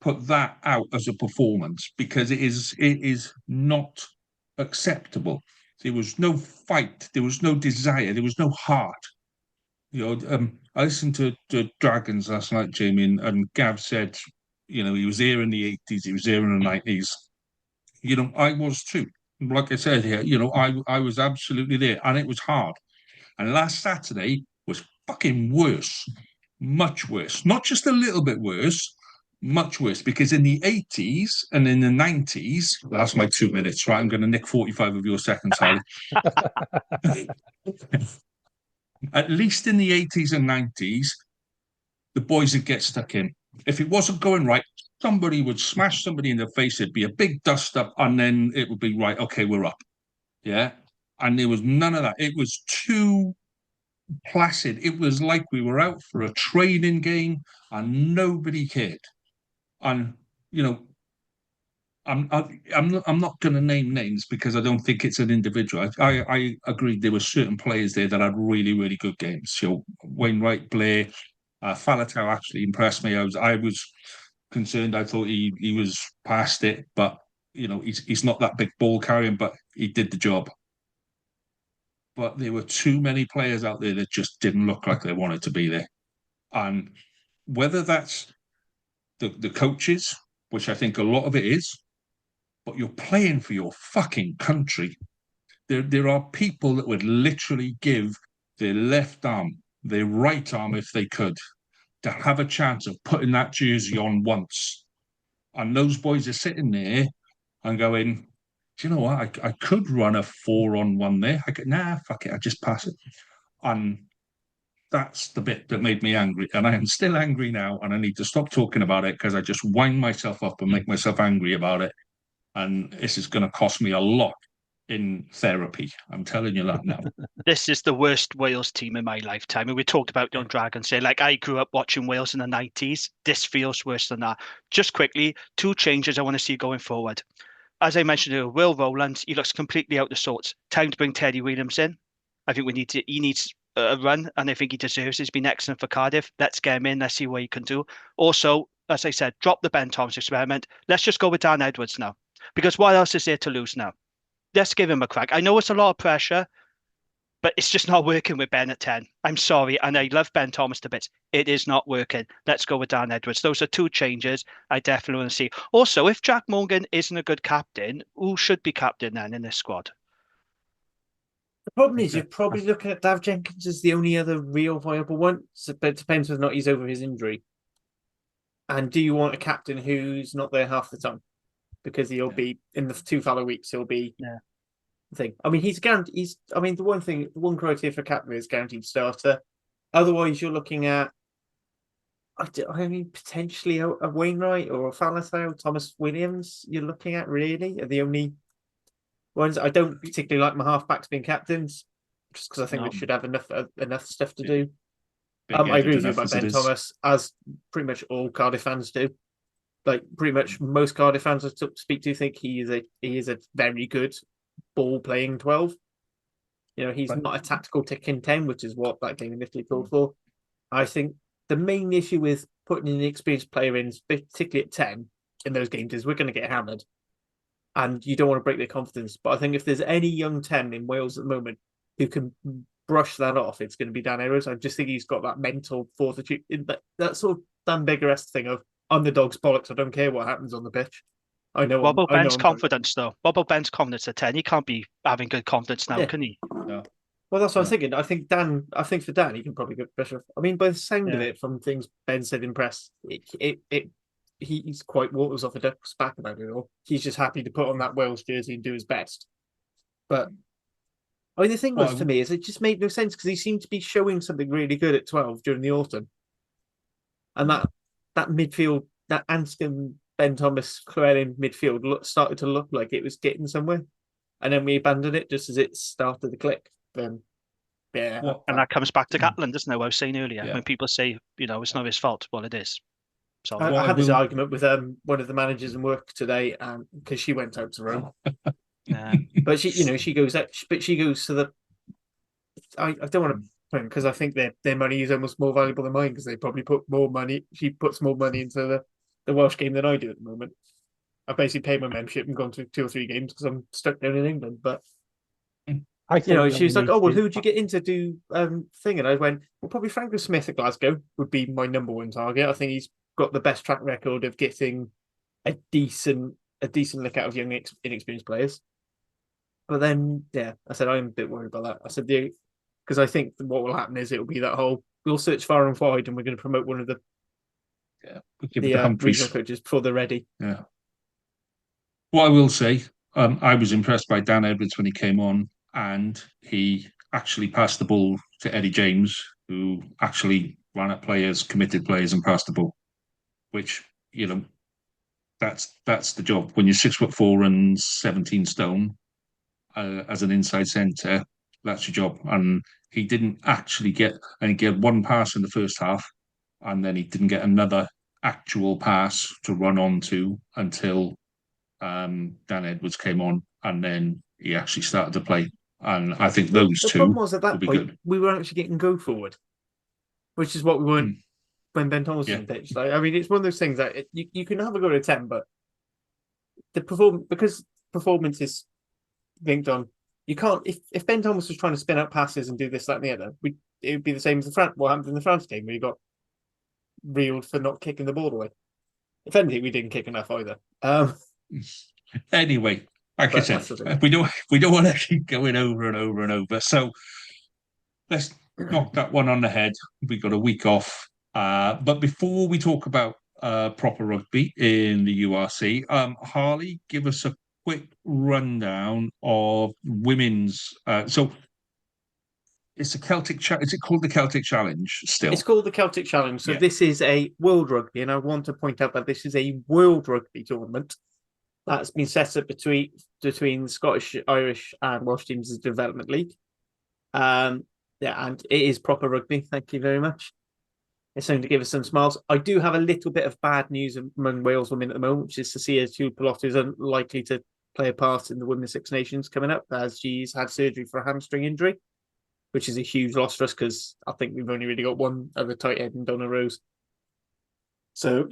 put that out as a performance because it is not acceptable. There was no fight, there was no desire, there was no heart. I listened to Dragons last night, Jamie, and Gav said, he was there in the 80s, he was there in the 90s. I was too. Like I said here, I was absolutely there, and it was hard. And last Saturday was fucking worse, much worse. Not just a little bit worse, much worse. Because in the 80s and in the 90s, that's my 2 minutes, right? I'm going to nick 45 of your seconds, Harry. At least in the 80s and 90s, the boys would get stuck in. If it wasn't going right, somebody would smash somebody in the face. It'd be a big dust up, and then it would be right. Okay, we're up. Yeah. And there was none of that. It was too placid. It was like we were out for a training game and nobody cared. And, I'm not going to name names because I don't think it's an individual. I agreed there were certain players there that had really, really good games. Wainwright, Blair, Faletau actually impressed me. I was concerned. I thought he was past it, but he's not that big ball carrying, but he did the job. But there were too many players out there that just didn't look like they wanted to be there. And whether that's the coaches, which I think a lot of it is, but you're playing for your fucking country. There are people that would literally give their left arm, their right arm, if they could, to have a chance of putting that jersey on once. And those boys are sitting there and going, do you know what? I could run a 4-on-1 there. I could, fuck it, I just pass it. And that's the bit that made me angry. And I am still angry now, and I need to stop talking about it because I just wind myself up and make myself angry about it. And this is going to cost me a lot in therapy. I'm telling you that now. This is the worst Wales team in my lifetime. And we talked about on Dragon say, I grew up watching Wales in the 90s. This feels worse than that. Just quickly, 2 changes I want to see going forward. As I mentioned earlier, Will Rowland, he looks completely out of sorts. Time to bring Teddy Williams in. I think he needs a run, and I think he deserves it. He's been excellent for Cardiff. Let's get him in. Let's see what he can do. Also, as I said, drop the Ben Thomas experiment. Let's just go with Dan Edwards now. Because what else is there to lose now? Let's give him a crack. I know it's a lot of pressure, but it's just not working with Ben at 10. I'm sorry, and I love Ben Thomas to bits. It is not working. Let's go with Dan Edwards. Those are 2 changes I definitely want to see. Also, if Jack Morgan isn't a good captain, who should be captain then in this squad? The problem is you're probably looking at Dav Jenkins as the only other real viable one, but it depends whether or not he's over his injury. And do you want a captain who's not there half the time? Because he'll be in the 2 fallow weeks. He'll be the thing. I mean, he's guaranteed. The one criteria for captain is guaranteed starter. Otherwise, you're looking at. Potentially a Wainwright or a Faletau, Thomas Williams. You're looking at really are the only ones. I don't particularly like my halfbacks being captains, just because I think they should have enough stuff to do. I agree with you about Ben Thomas, as pretty much all Cardiff fans do. Like pretty much most Cardiff fans I speak to think he is a very good ball playing 12. He's not a tactical ticking 10, which is what that game initially called for. I think the main issue with putting an experienced player in, particularly at 10 in those games, is we're going to get hammered, and you don't want to break their confidence. But I think if there's any young 10 in Wales at the moment who can brush that off, it's going to be Dan Edwards. I just think he's got that mental fortitude, that sort of Dan Bigger-esque thing of underdog's bollocks. I don't care what happens on the pitch. I know. What about Ben's confidence, though? What about Ben's confidence at 10? He can't be having good confidence now, can he? No. Well, that's what I'm thinking. I think for Dan, he can probably get better. I mean, by the sound of it, from things Ben said in press, he's quite waters off a duck's back about it all. He's just happy to put on that Wales jersey and do his best. But I mean, the thing was for me is it just made no sense because he seemed to be showing something really good at 12 during the autumn, and that midfield, that Anscombe, Ben Thomas, Llewellyn midfield started to look like it was getting somewhere, and then we abandoned it just as it started to click. Then, and that comes back to Gatland, doesn't it? What I was saying earlier, when people say, it's not his fault. Well, it is. So I had this argument with one of the managers in work today, because she went out to Rome. But she goes to the. I don't want to, because I think their money is almost more valuable than mine, because they probably put more money. She puts more money into the Welsh game than I do at the moment. I basically paid my membership and gone to 2 or 3 games because I'm stuck down in England. But she was like, "Oh well, who would you get in to do thing?" And I went, "Well, probably Franklin Smith at Glasgow would be my number one target. I think he's got the best track record of getting a decent look out of young inexperienced players." But then, yeah, I said I'm a bit worried about that. I said because I think what will happen is it will be that whole we'll search far and wide and we're going to promote one of the regional coaches before they're ready. Yeah. What I will say, I was impressed by Dan Edwards when he came on, and he actually passed the ball to Eddie James, who actually ran at players, committed players, and passed the ball. Which, that's the job. When you're 6'4" and 17 stone, as an inside centre, that's your job. And he didn't actually get one pass in the first half, and then he didn't get another actual pass to run onto until Dan Edwards came on, and then he actually started to play. And I think those the two problem was at that point good. We were actually getting go forward, which is what we weren't when Ben Thomas was in pitch. Like, I mean, it's one of those things that you can have a go at 10, but the performance is linked on. You can't if Ben Thomas was trying to spin out passes and do this, that, and the other. It would be the same as what happened in the France game where you got reeled for not kicking the ball away. If anything, we didn't kick enough either. Anyway, like I said, we don't want to keep going over and over and over. So let's knock that one on the head. We got a week off. But before we talk about proper rugby in the URC, Harley, give us a quick rundown of women's. So it's a Celtic. Is it called the Celtic Challenge still? It's called the Celtic Challenge. So this is a World Rugby, and I want to point out that this is a World Rugby tournament that's been set up between Scottish, Irish, and Welsh teams as a development league. And it is proper rugby. Thank you very much. It's something to give us some smiles. I do have a little bit of bad news among Wales women at the moment, which is Cecilia Tuipulotu is unlikely to play a part in the Women's Six Nations coming up, as she's had surgery for a hamstring injury, which is a huge loss for us because I think we've only really got one other tight end in Donna Rose. So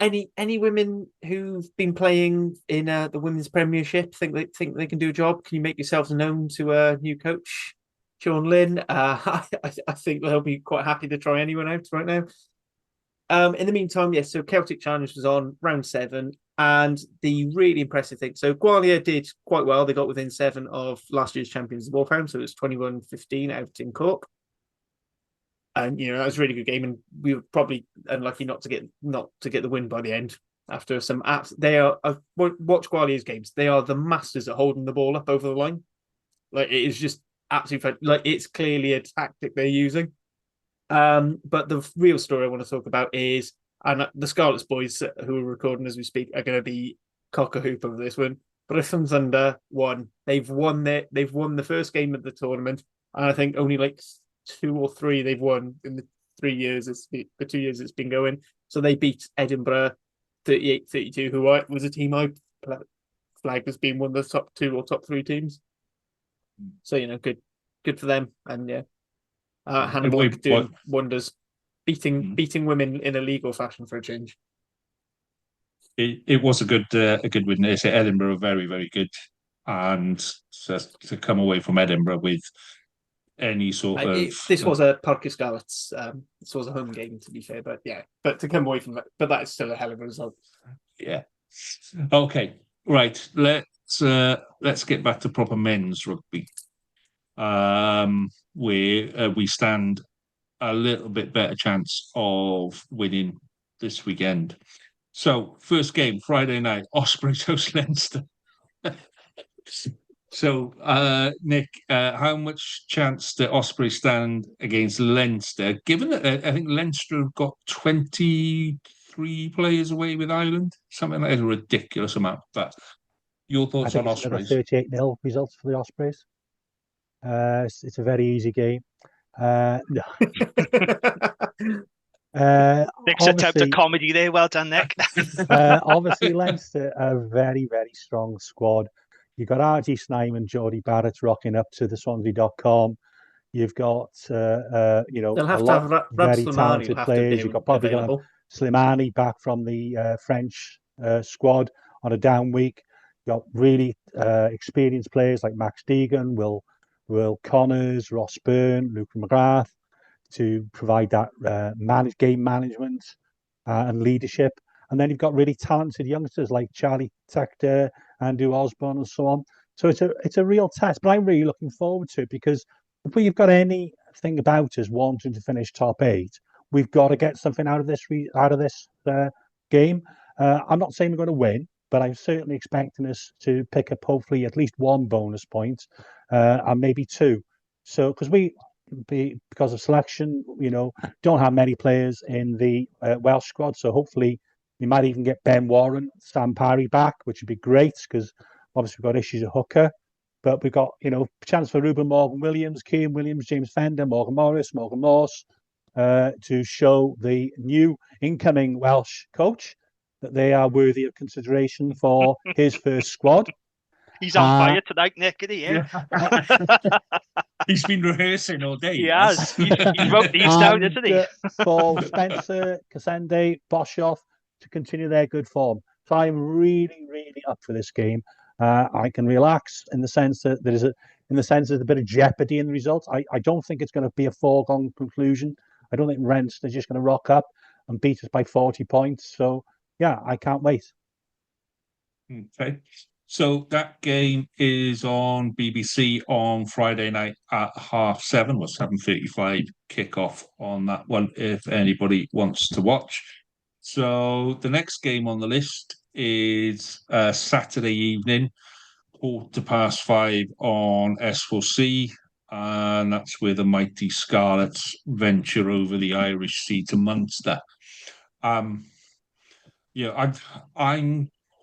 any women who've been playing in the Women's Premiership think they can do a job? Can you make yourselves known to a new coach, Sean Lynn? I think they'll be quite happy to try anyone out right now. In the meantime, yes. So Celtic Challenge was on round 7, and the really impressive thing. So Gwalia did quite well. They got within 7 of last year's champions, the Wolfhounds. So it was 21-15 out in Cork. And that was a really good game, and we were probably unlucky not to get the win by the end. After some apps, they are watch Gwalia's games. They are the masters at holding the ball up over the line. Like, it is just absolutely fun. Like, it's clearly a tactic they're using. But the real story I want to talk about is, and the Scarlets boys who are recording as we speak are going to be cock a hoop over this one. Brisbane's under 1. They've won the first game of the tournament, and I think only like 2 or 3 they've won in the 2 years it's been going. So they beat Edinburgh 38-32, who was a team I flagged as being one of the top 2 or top 3 teams. So good for them. And Hannah Boyd doing wonders, beating women in a legal fashion for a change. It was a good win. They say Edinburgh are very, very good, and to come away from Edinburgh with any sort of this was a Parc Scarlets. This was a home game, to be fair, but to come away from that, but that is still a hell of a result. Yeah. Okay. Right. Let's get back to proper men's rugby. Where we stand a little bit better chance of winning this weekend. So, first game, Friday night, Ospreys host Leinster. So, Nick, how much chance do Ospreys stand against Leinster, given that I think Leinster have got 23 players away with Ireland? Something like that, a ridiculous amount. But your thoughts on Ospreys? 38-0 result for the Ospreys. It's a very easy game. No. Nick's attempt at comedy there. Well done, Nick. Obviously, Leinster are a very, very strong squad. You've got RG Snyman, Jody Barrett rocking up to the Swansea.com. You've got, they'll have a to lot have of very talented players. You've got probably going to Slimani back from the French squad on a down week. Got really experienced players like Max Deegan, Will Connors, Ross Byrne, Luke McGrath to provide that game management and leadership. And then you've got really talented youngsters like Charlie Tector, Andrew Osborne, and so on. So it's a real test, but I'm really looking forward to it, because if we've got anything about us wanting to finish top 8, we've got to get something out of this game. I'm not saying we're going to win, but I'm certainly expecting us to pick up hopefully at least 1 bonus point, and maybe 2. So because of selection, don't have many players in the Welsh squad. So hopefully we might even get Ben Warren, Sam Parry back, which would be great, because obviously we've got issues at hooker. But we've got, chance for Ruben Morgan-Williams, Kieran Williams, James Fender, Morgan Morris, Morgan Morse, to show the new incoming Welsh coach that they are worthy of consideration for his first squad. He's on fire tonight, Nick, isn't he? Yeah. He's been rehearsing all day. He has. He wrote these down, isn't he? For Spencer, Cassende, Boshoff to continue their good form. So I'm really, really up for this game. I can relax in the sense that there's a bit of jeopardy in the results. I don't think it's going to be a foregone conclusion. I don't think Rents are just going to rock up and beat us by 40 points. So yeah, I can't wait. Okay. So that game is on BBC on Friday night at 7:30 or 7:35 kickoff on that one, if anybody wants to watch. So the next game on the list is Saturday evening, 5:15 on S4C, and that's where the mighty Scarlets venture over the Irish Sea to Munster. I'm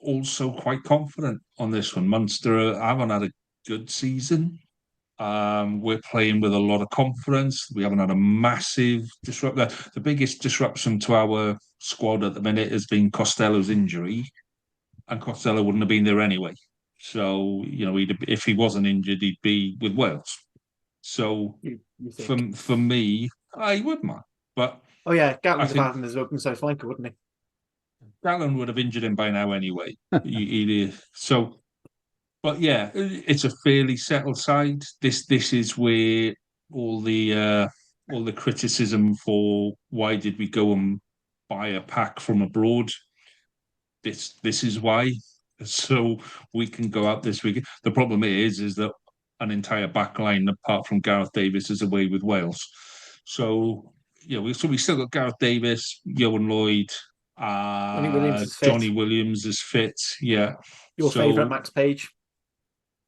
also quite confident on this one. Munster haven't had a good season. We're playing with a lot of confidence. We haven't had a massive disruption. The biggest disruption to our squad at the minute has been Costello's injury, and Costello wouldn't have been there anyway. So, if he wasn't injured, he'd be with Wales. So, for me, I would, man. But Gatland's having his open side flanker, wouldn't he? Gatland would have injured him by now anyway. But yeah, it's a fairly settled side. This is where all the criticism for why did we go and buy a pack from abroad. This is why. So we can go out this weekend. The problem is that an entire back line apart from Gareth Davis is away with Wales. So we still got Gareth Davis, Yohan Lloyd. Johnny Williams is fit. Yeah. Your favourite, Max Page.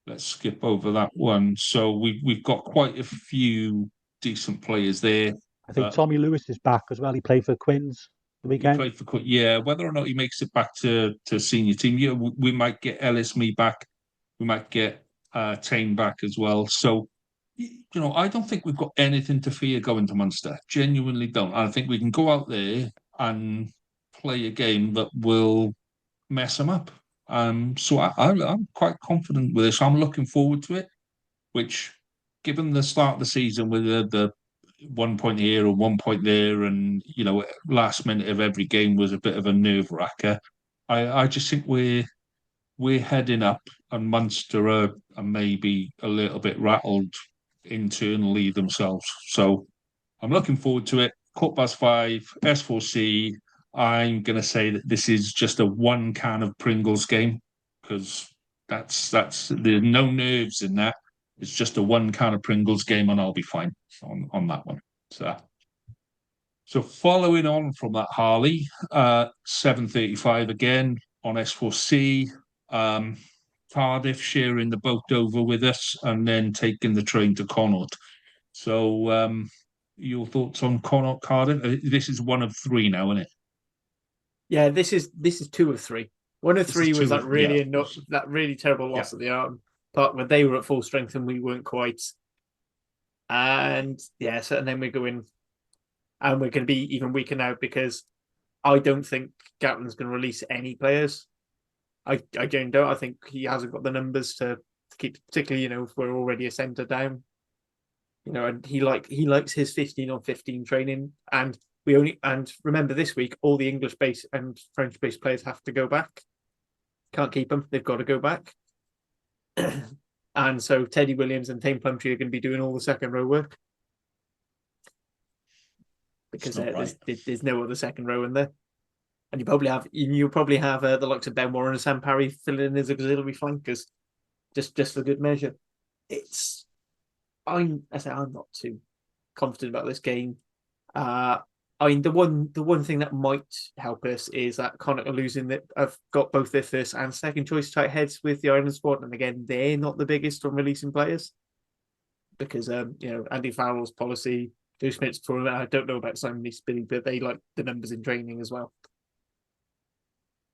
Let's skip over that one. So we've got quite a few decent players there. I think Tommy Lewis is back as well. He played for Quins the weekend. He played for Quins. Whether or not he makes it back to senior team, we might get Ellis Me back. We might get Tane back as well. So I don't think we've got anything to fear going to Munster. Genuinely don't. I think we can go out there and play a game that will mess them up. So I'm quite confident with this. I'm looking forward to it, which, given the start of the season with the 1 point here or 1 point there, and last minute of every game was a bit of a nerve wracker. I just think we're heading up, and Munster are maybe a little bit rattled internally themselves. So I'm looking forward to it. 5:15, S4C. I'm going to say that this is just a 1 can of Pringles game, because that's there's no nerves in that. It's just a 1 can of Pringles game, and I'll be fine on that one. So following on from that, Harley, 7:35 again on S4C. Cardiff sharing the boat over with us, and then taking the train to Connaught. So your thoughts on Connaught, Cardiff? This is 1 of 3 now, isn't it? Yeah, this is 2 of 3. 1 of 3 was that really terrible loss at the Arden Park where they were at full strength and we weren't quite. And and then we're going, and we're going to be even weaker now, because I don't think Gatland's going to release any players. I don't. I think he hasn't got the numbers to keep, particularly if we're already a centre down. And he likes his 15 on 15 training, and and remember this week, all the English-based and French-based players have to go back. Can't keep them. They've got to go back. And so Teddy Williams and Tame Plumtree are going to be doing all the second row work. Because there's no other second row in there. And you'll probably have the likes of Ben Warren and Sam Parry filling in as auxiliary flankers. Just for good measure. I'm not too confident about this game. The one thing that might help us is that Connacht are losing that I've got both their first and second choice tight heads with the Ireland squad, and again they're not the biggest on releasing players because Andy Farrell's policy, Joe Smith's tournament. I don't know about Simon Eastbilly, but they like the numbers in training as well.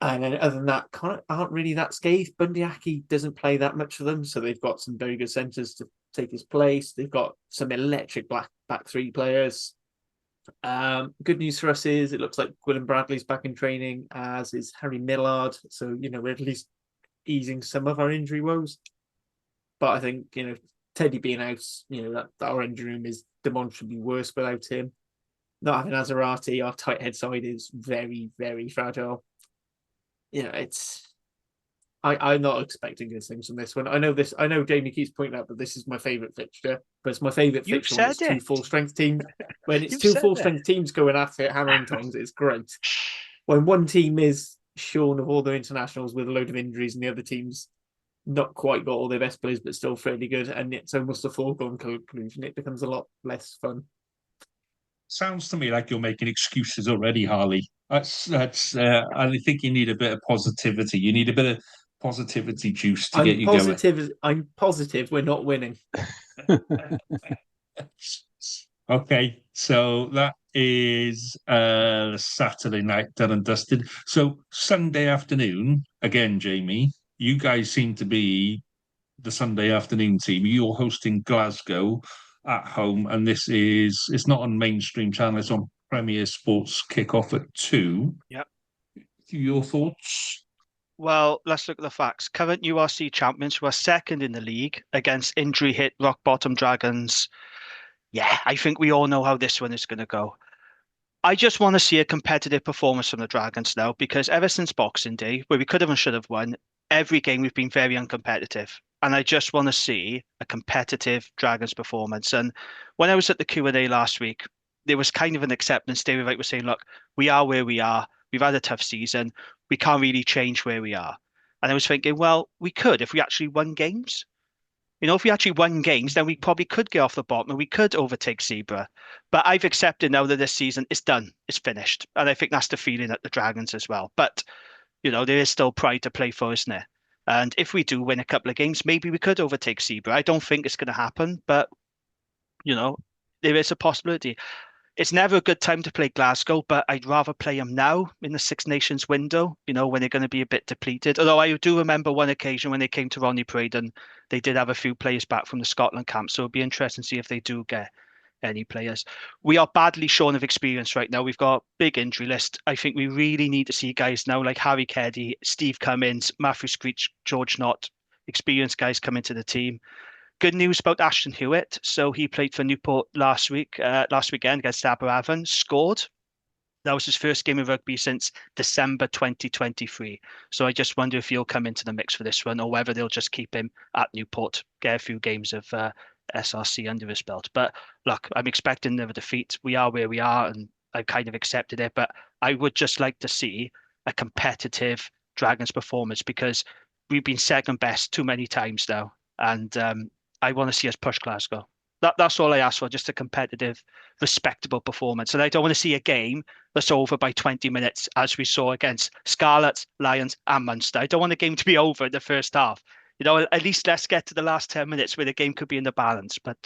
And then other than that, Connacht aren't really that scathed. Bundyaki doesn't play that much for them, so they've got some very good centres to take his place. They've got some electric back three players. Good news for us is it looks like Gwilym Bradley's back in training, as is Harry Millard. So, we're at least easing some of our injury woes. But I think, Teddy being out, that our injury room is demonstrably worse without him. Not having Azarati, our tight head side is very, very fragile. I'm not expecting good things from this one. I know Jamie keeps pointing out that this is my favourite fixture, but it's my favourite fixture when it's two full strength teams. When it's two full strength teams going at it, hammer and tongs, it's great. When one team is shorn of all their internationals with a load of injuries, and the other team's not quite got all their best players, but still fairly good, and it's almost a foregone conclusion, it becomes a lot less fun. Sounds to me like you're making excuses already, Harley. That's. I think you need a bit of positivity. You need a bit of positivity juice to get you going. I'm positive we're not winning. Okay, so that is Saturday night done and dusted. So Sunday afternoon, again, Jamie, you guys seem to be the Sunday afternoon team. You're hosting Glasgow at home, and it's not on mainstream channel, it's on Premier Sports, kick-off at 2. Yep. Your thoughts? Well, let's look at the facts. Current URC champions who are second in the league against injury-hit rock-bottom Dragons. Yeah, I think we all know how this one is going to go. I just want to see a competitive performance from the Dragons now, because ever since Boxing Day, where we could have and should have won, every game we've been very uncompetitive. And I just want to see a competitive Dragons performance. And when I was at the Q&A last week, there was kind of an acceptance. David Wright was saying, look, we are where we are. We've had a tough season. We can't really change where we are. And I was thinking, well, we could if we actually won games. If we actually won games, then we probably could get off the bottom and we could overtake Zebra. But I've accepted now that this season is done. It's finished. And I think that's the feeling at the Dragons as well. But, there is still pride to play for, isn't there? And if we do win a couple of games, maybe we could overtake Zebra. I don't think it's going to happen, but, there is a possibility. It's never a good time to play Glasgow, but I'd rather play them now in the Six Nations window, when they're going to be a bit depleted. Although I do remember one occasion when they came to Ronnie Parade and they did have a few players back from the Scotland camp. So it'd be interesting to see if they do get any players. We are badly shorn of experience right now. We've got a big injury list. I think we really need to see guys now like Harry Keddy, Steve Cummins, Matthew Screech, George Knott, experienced guys come into the team. Good news about Ashton Hewitt. So he played for Newport last weekend against Aberavon, scored. That was his first game of rugby since December 2023. So I just wonder if he'll come into the mix for this one, or whether they'll just keep him at Newport, get a few games of SRC under his belt. But look, I'm expecting another defeat. We are where we are, and I've kind of accepted it. But I would just like to see a competitive Dragons performance, because we've been second best too many times now. And I want to see us push Glasgow. That's all I ask for, just a competitive, respectable performance. And I don't want to see a game that's over by 20 minutes, as we saw against Scarlets, Lions and Munster. I don't want the game to be over in the first half. At least let's get to the last 10 minutes where the game could be in the balance. But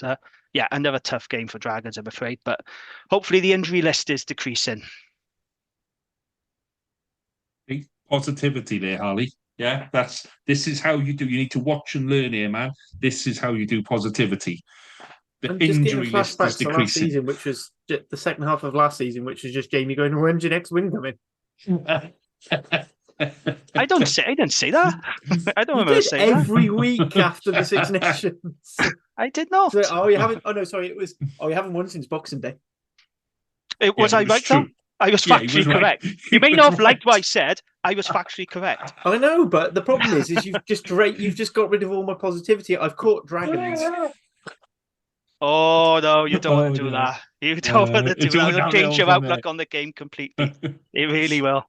yeah, another tough game for Dragons, I'm afraid. But hopefully the injury list is decreasing. Positivity there, Harley. Yeah, this is how you do. You need to watch and learn here, man. This is how you do positivity. The injury list is decreasing. Last season, which was the second half of last season, which was just Jamie going, "When's your next win coming?" I didn't say that. I don't remember saying that. Every week after the Six Nations. I did not. So, you haven't. Oh no, sorry. It was. You haven't won since Boxing Day. Was I right though? I was factually correct. Right. You may not have liked what I said. I was factually correct. I know, but the problem is you've just got rid of all my positivity. I've caught dragons. Oh no, you don't want to do that. You don't want to do that. It'll change your outlook on the game completely. It really will.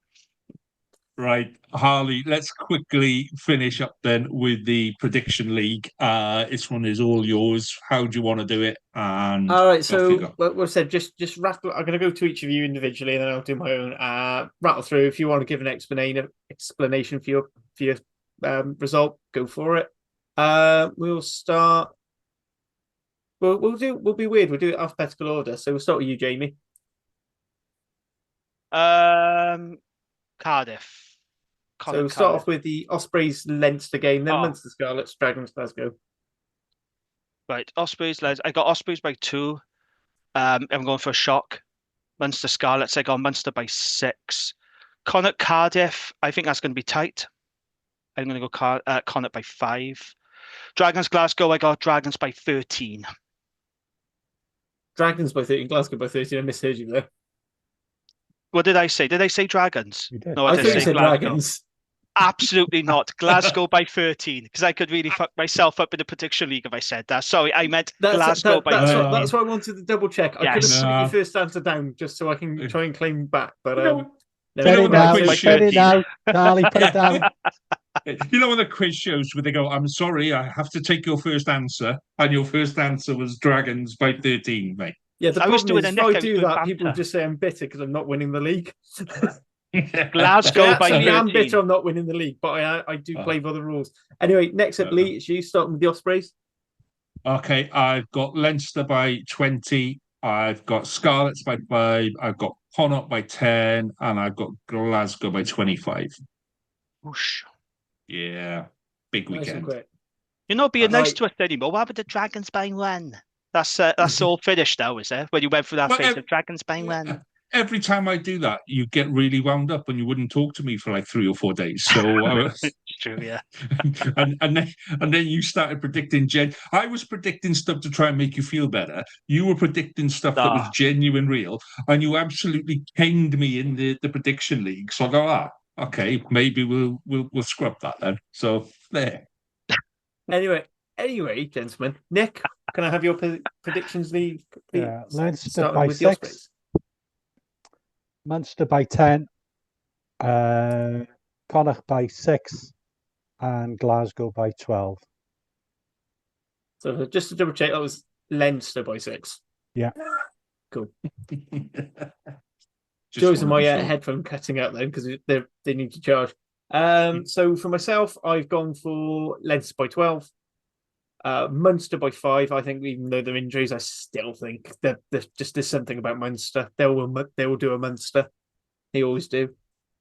Right, Harley, let's quickly finish up then with the prediction league. This one is all yours. How do you want to do it? And all right, so we'll said just rattle. I'm going to go to each of you individually, and then I'll do my own. Rattle through. If you want to give an explanation for your result, go for it. We'll start. We'll be weird. We'll do it alphabetical order. So we'll start with you, Jamie. Cardiff. So we'll start off with the Ospreys Leinster game, then Munster Scarlets, Dragons Glasgow. Right, Ospreys Leinster. I got Ospreys by 2. I'm going for a shock. Munster Scarlets. I got Munster by 6. Connacht Cardiff. I think that's going to be tight. I'm going to go Connacht by 5. Dragons Glasgow. I got Dragons by 13. Dragons by 13. Glasgow by 13. I misheard you there. What did I say? Did I say Dragons? You did. No, I thought you said Dragons. Absolutely not. Glasgow by 13, because I could really fuck myself up in the prediction league if I said that. Sorry, I meant Glasgow by 13. That's why I wanted to double check. I could have put your first answer down just so I can try and claim back. But put it now, Charlie, put it down. You know, when the quiz shows where they go, "I'm sorry, I have to take your first answer," and your first answer was Dragons by 13, mate. Yeah, the problem is if I do that, people just say I'm bitter because I'm not winning the league. Glasgow by 13. I'm bitter I'm not winning the league, but I do play by the rules. Anyway, next up, Lee, it's you, starting with the Ospreys. Okay, I've got Leinster by 20. I've got Scarlets by 5. I've got Connacht by 10. And I've got Glasgow by 25. Whoosh. Yeah, big weekend. Nice. You're not being nice to us anymore. What happened to Dragons by 1? That's all finished now, is it? When you went through that phase of Dragons by 1. Every time I do that, you get really wound up and you wouldn't talk to me for like 3 or 4 days. So it's true, yeah. and then you started predicting. I was predicting stuff to try and make you feel better. You were predicting stuff that was genuine, real, and you absolutely caned me in the prediction league. So I go, okay, maybe we'll scrub that then. So there. Anyway, gentlemen, Nick, can I have your predictions league? Yeah, Leinster by 6. Munster by 10, Connacht by 6, and Glasgow by 12. So just to double check, that was Leinster by 6. Yeah. Cool. Joys of my headphone cutting out then because they need to charge. So for myself, I've gone for Leinster by 12. Munster by 5. I think even though they're injuries, I still think that there's something about Munster. They will do a Munster. They always do.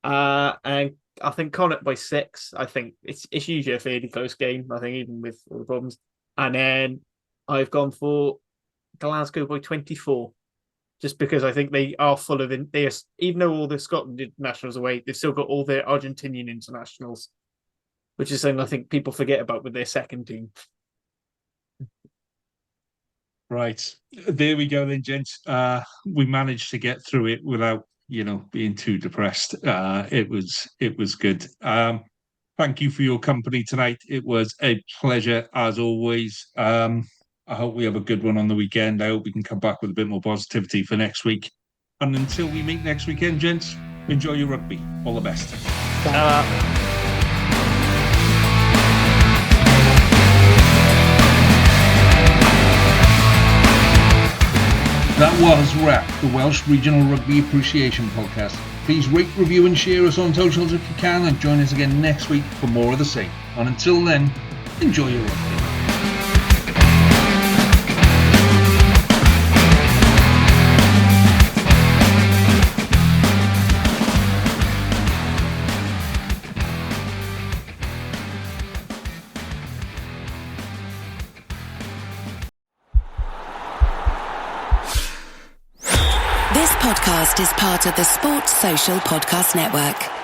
And I think Connacht by 6. I think it's usually a fairly close game. I think even with all the problems. And then I've gone for Glasgow by 24. Just because I think they are full of even though all the Scotland internationals away, they've still got all their Argentinian internationals, which is something I think people forget about with their second team. Right. There we go then, gents. We managed to get through it without, being too depressed. It was good. Thank you for your company tonight. It was a pleasure as always. I hope we have a good one on the weekend. I hope we can come back with a bit more positivity for next week. And until we meet next weekend, gents, enjoy your rugby. All the best. That was WRAP, the Welsh Regional Rugby Appreciation Podcast. Please rate, review and share us on socials if you can, and join us again next week for more of the same. And until then, enjoy your rugby. This podcast is part of the Sports Social Podcast Network.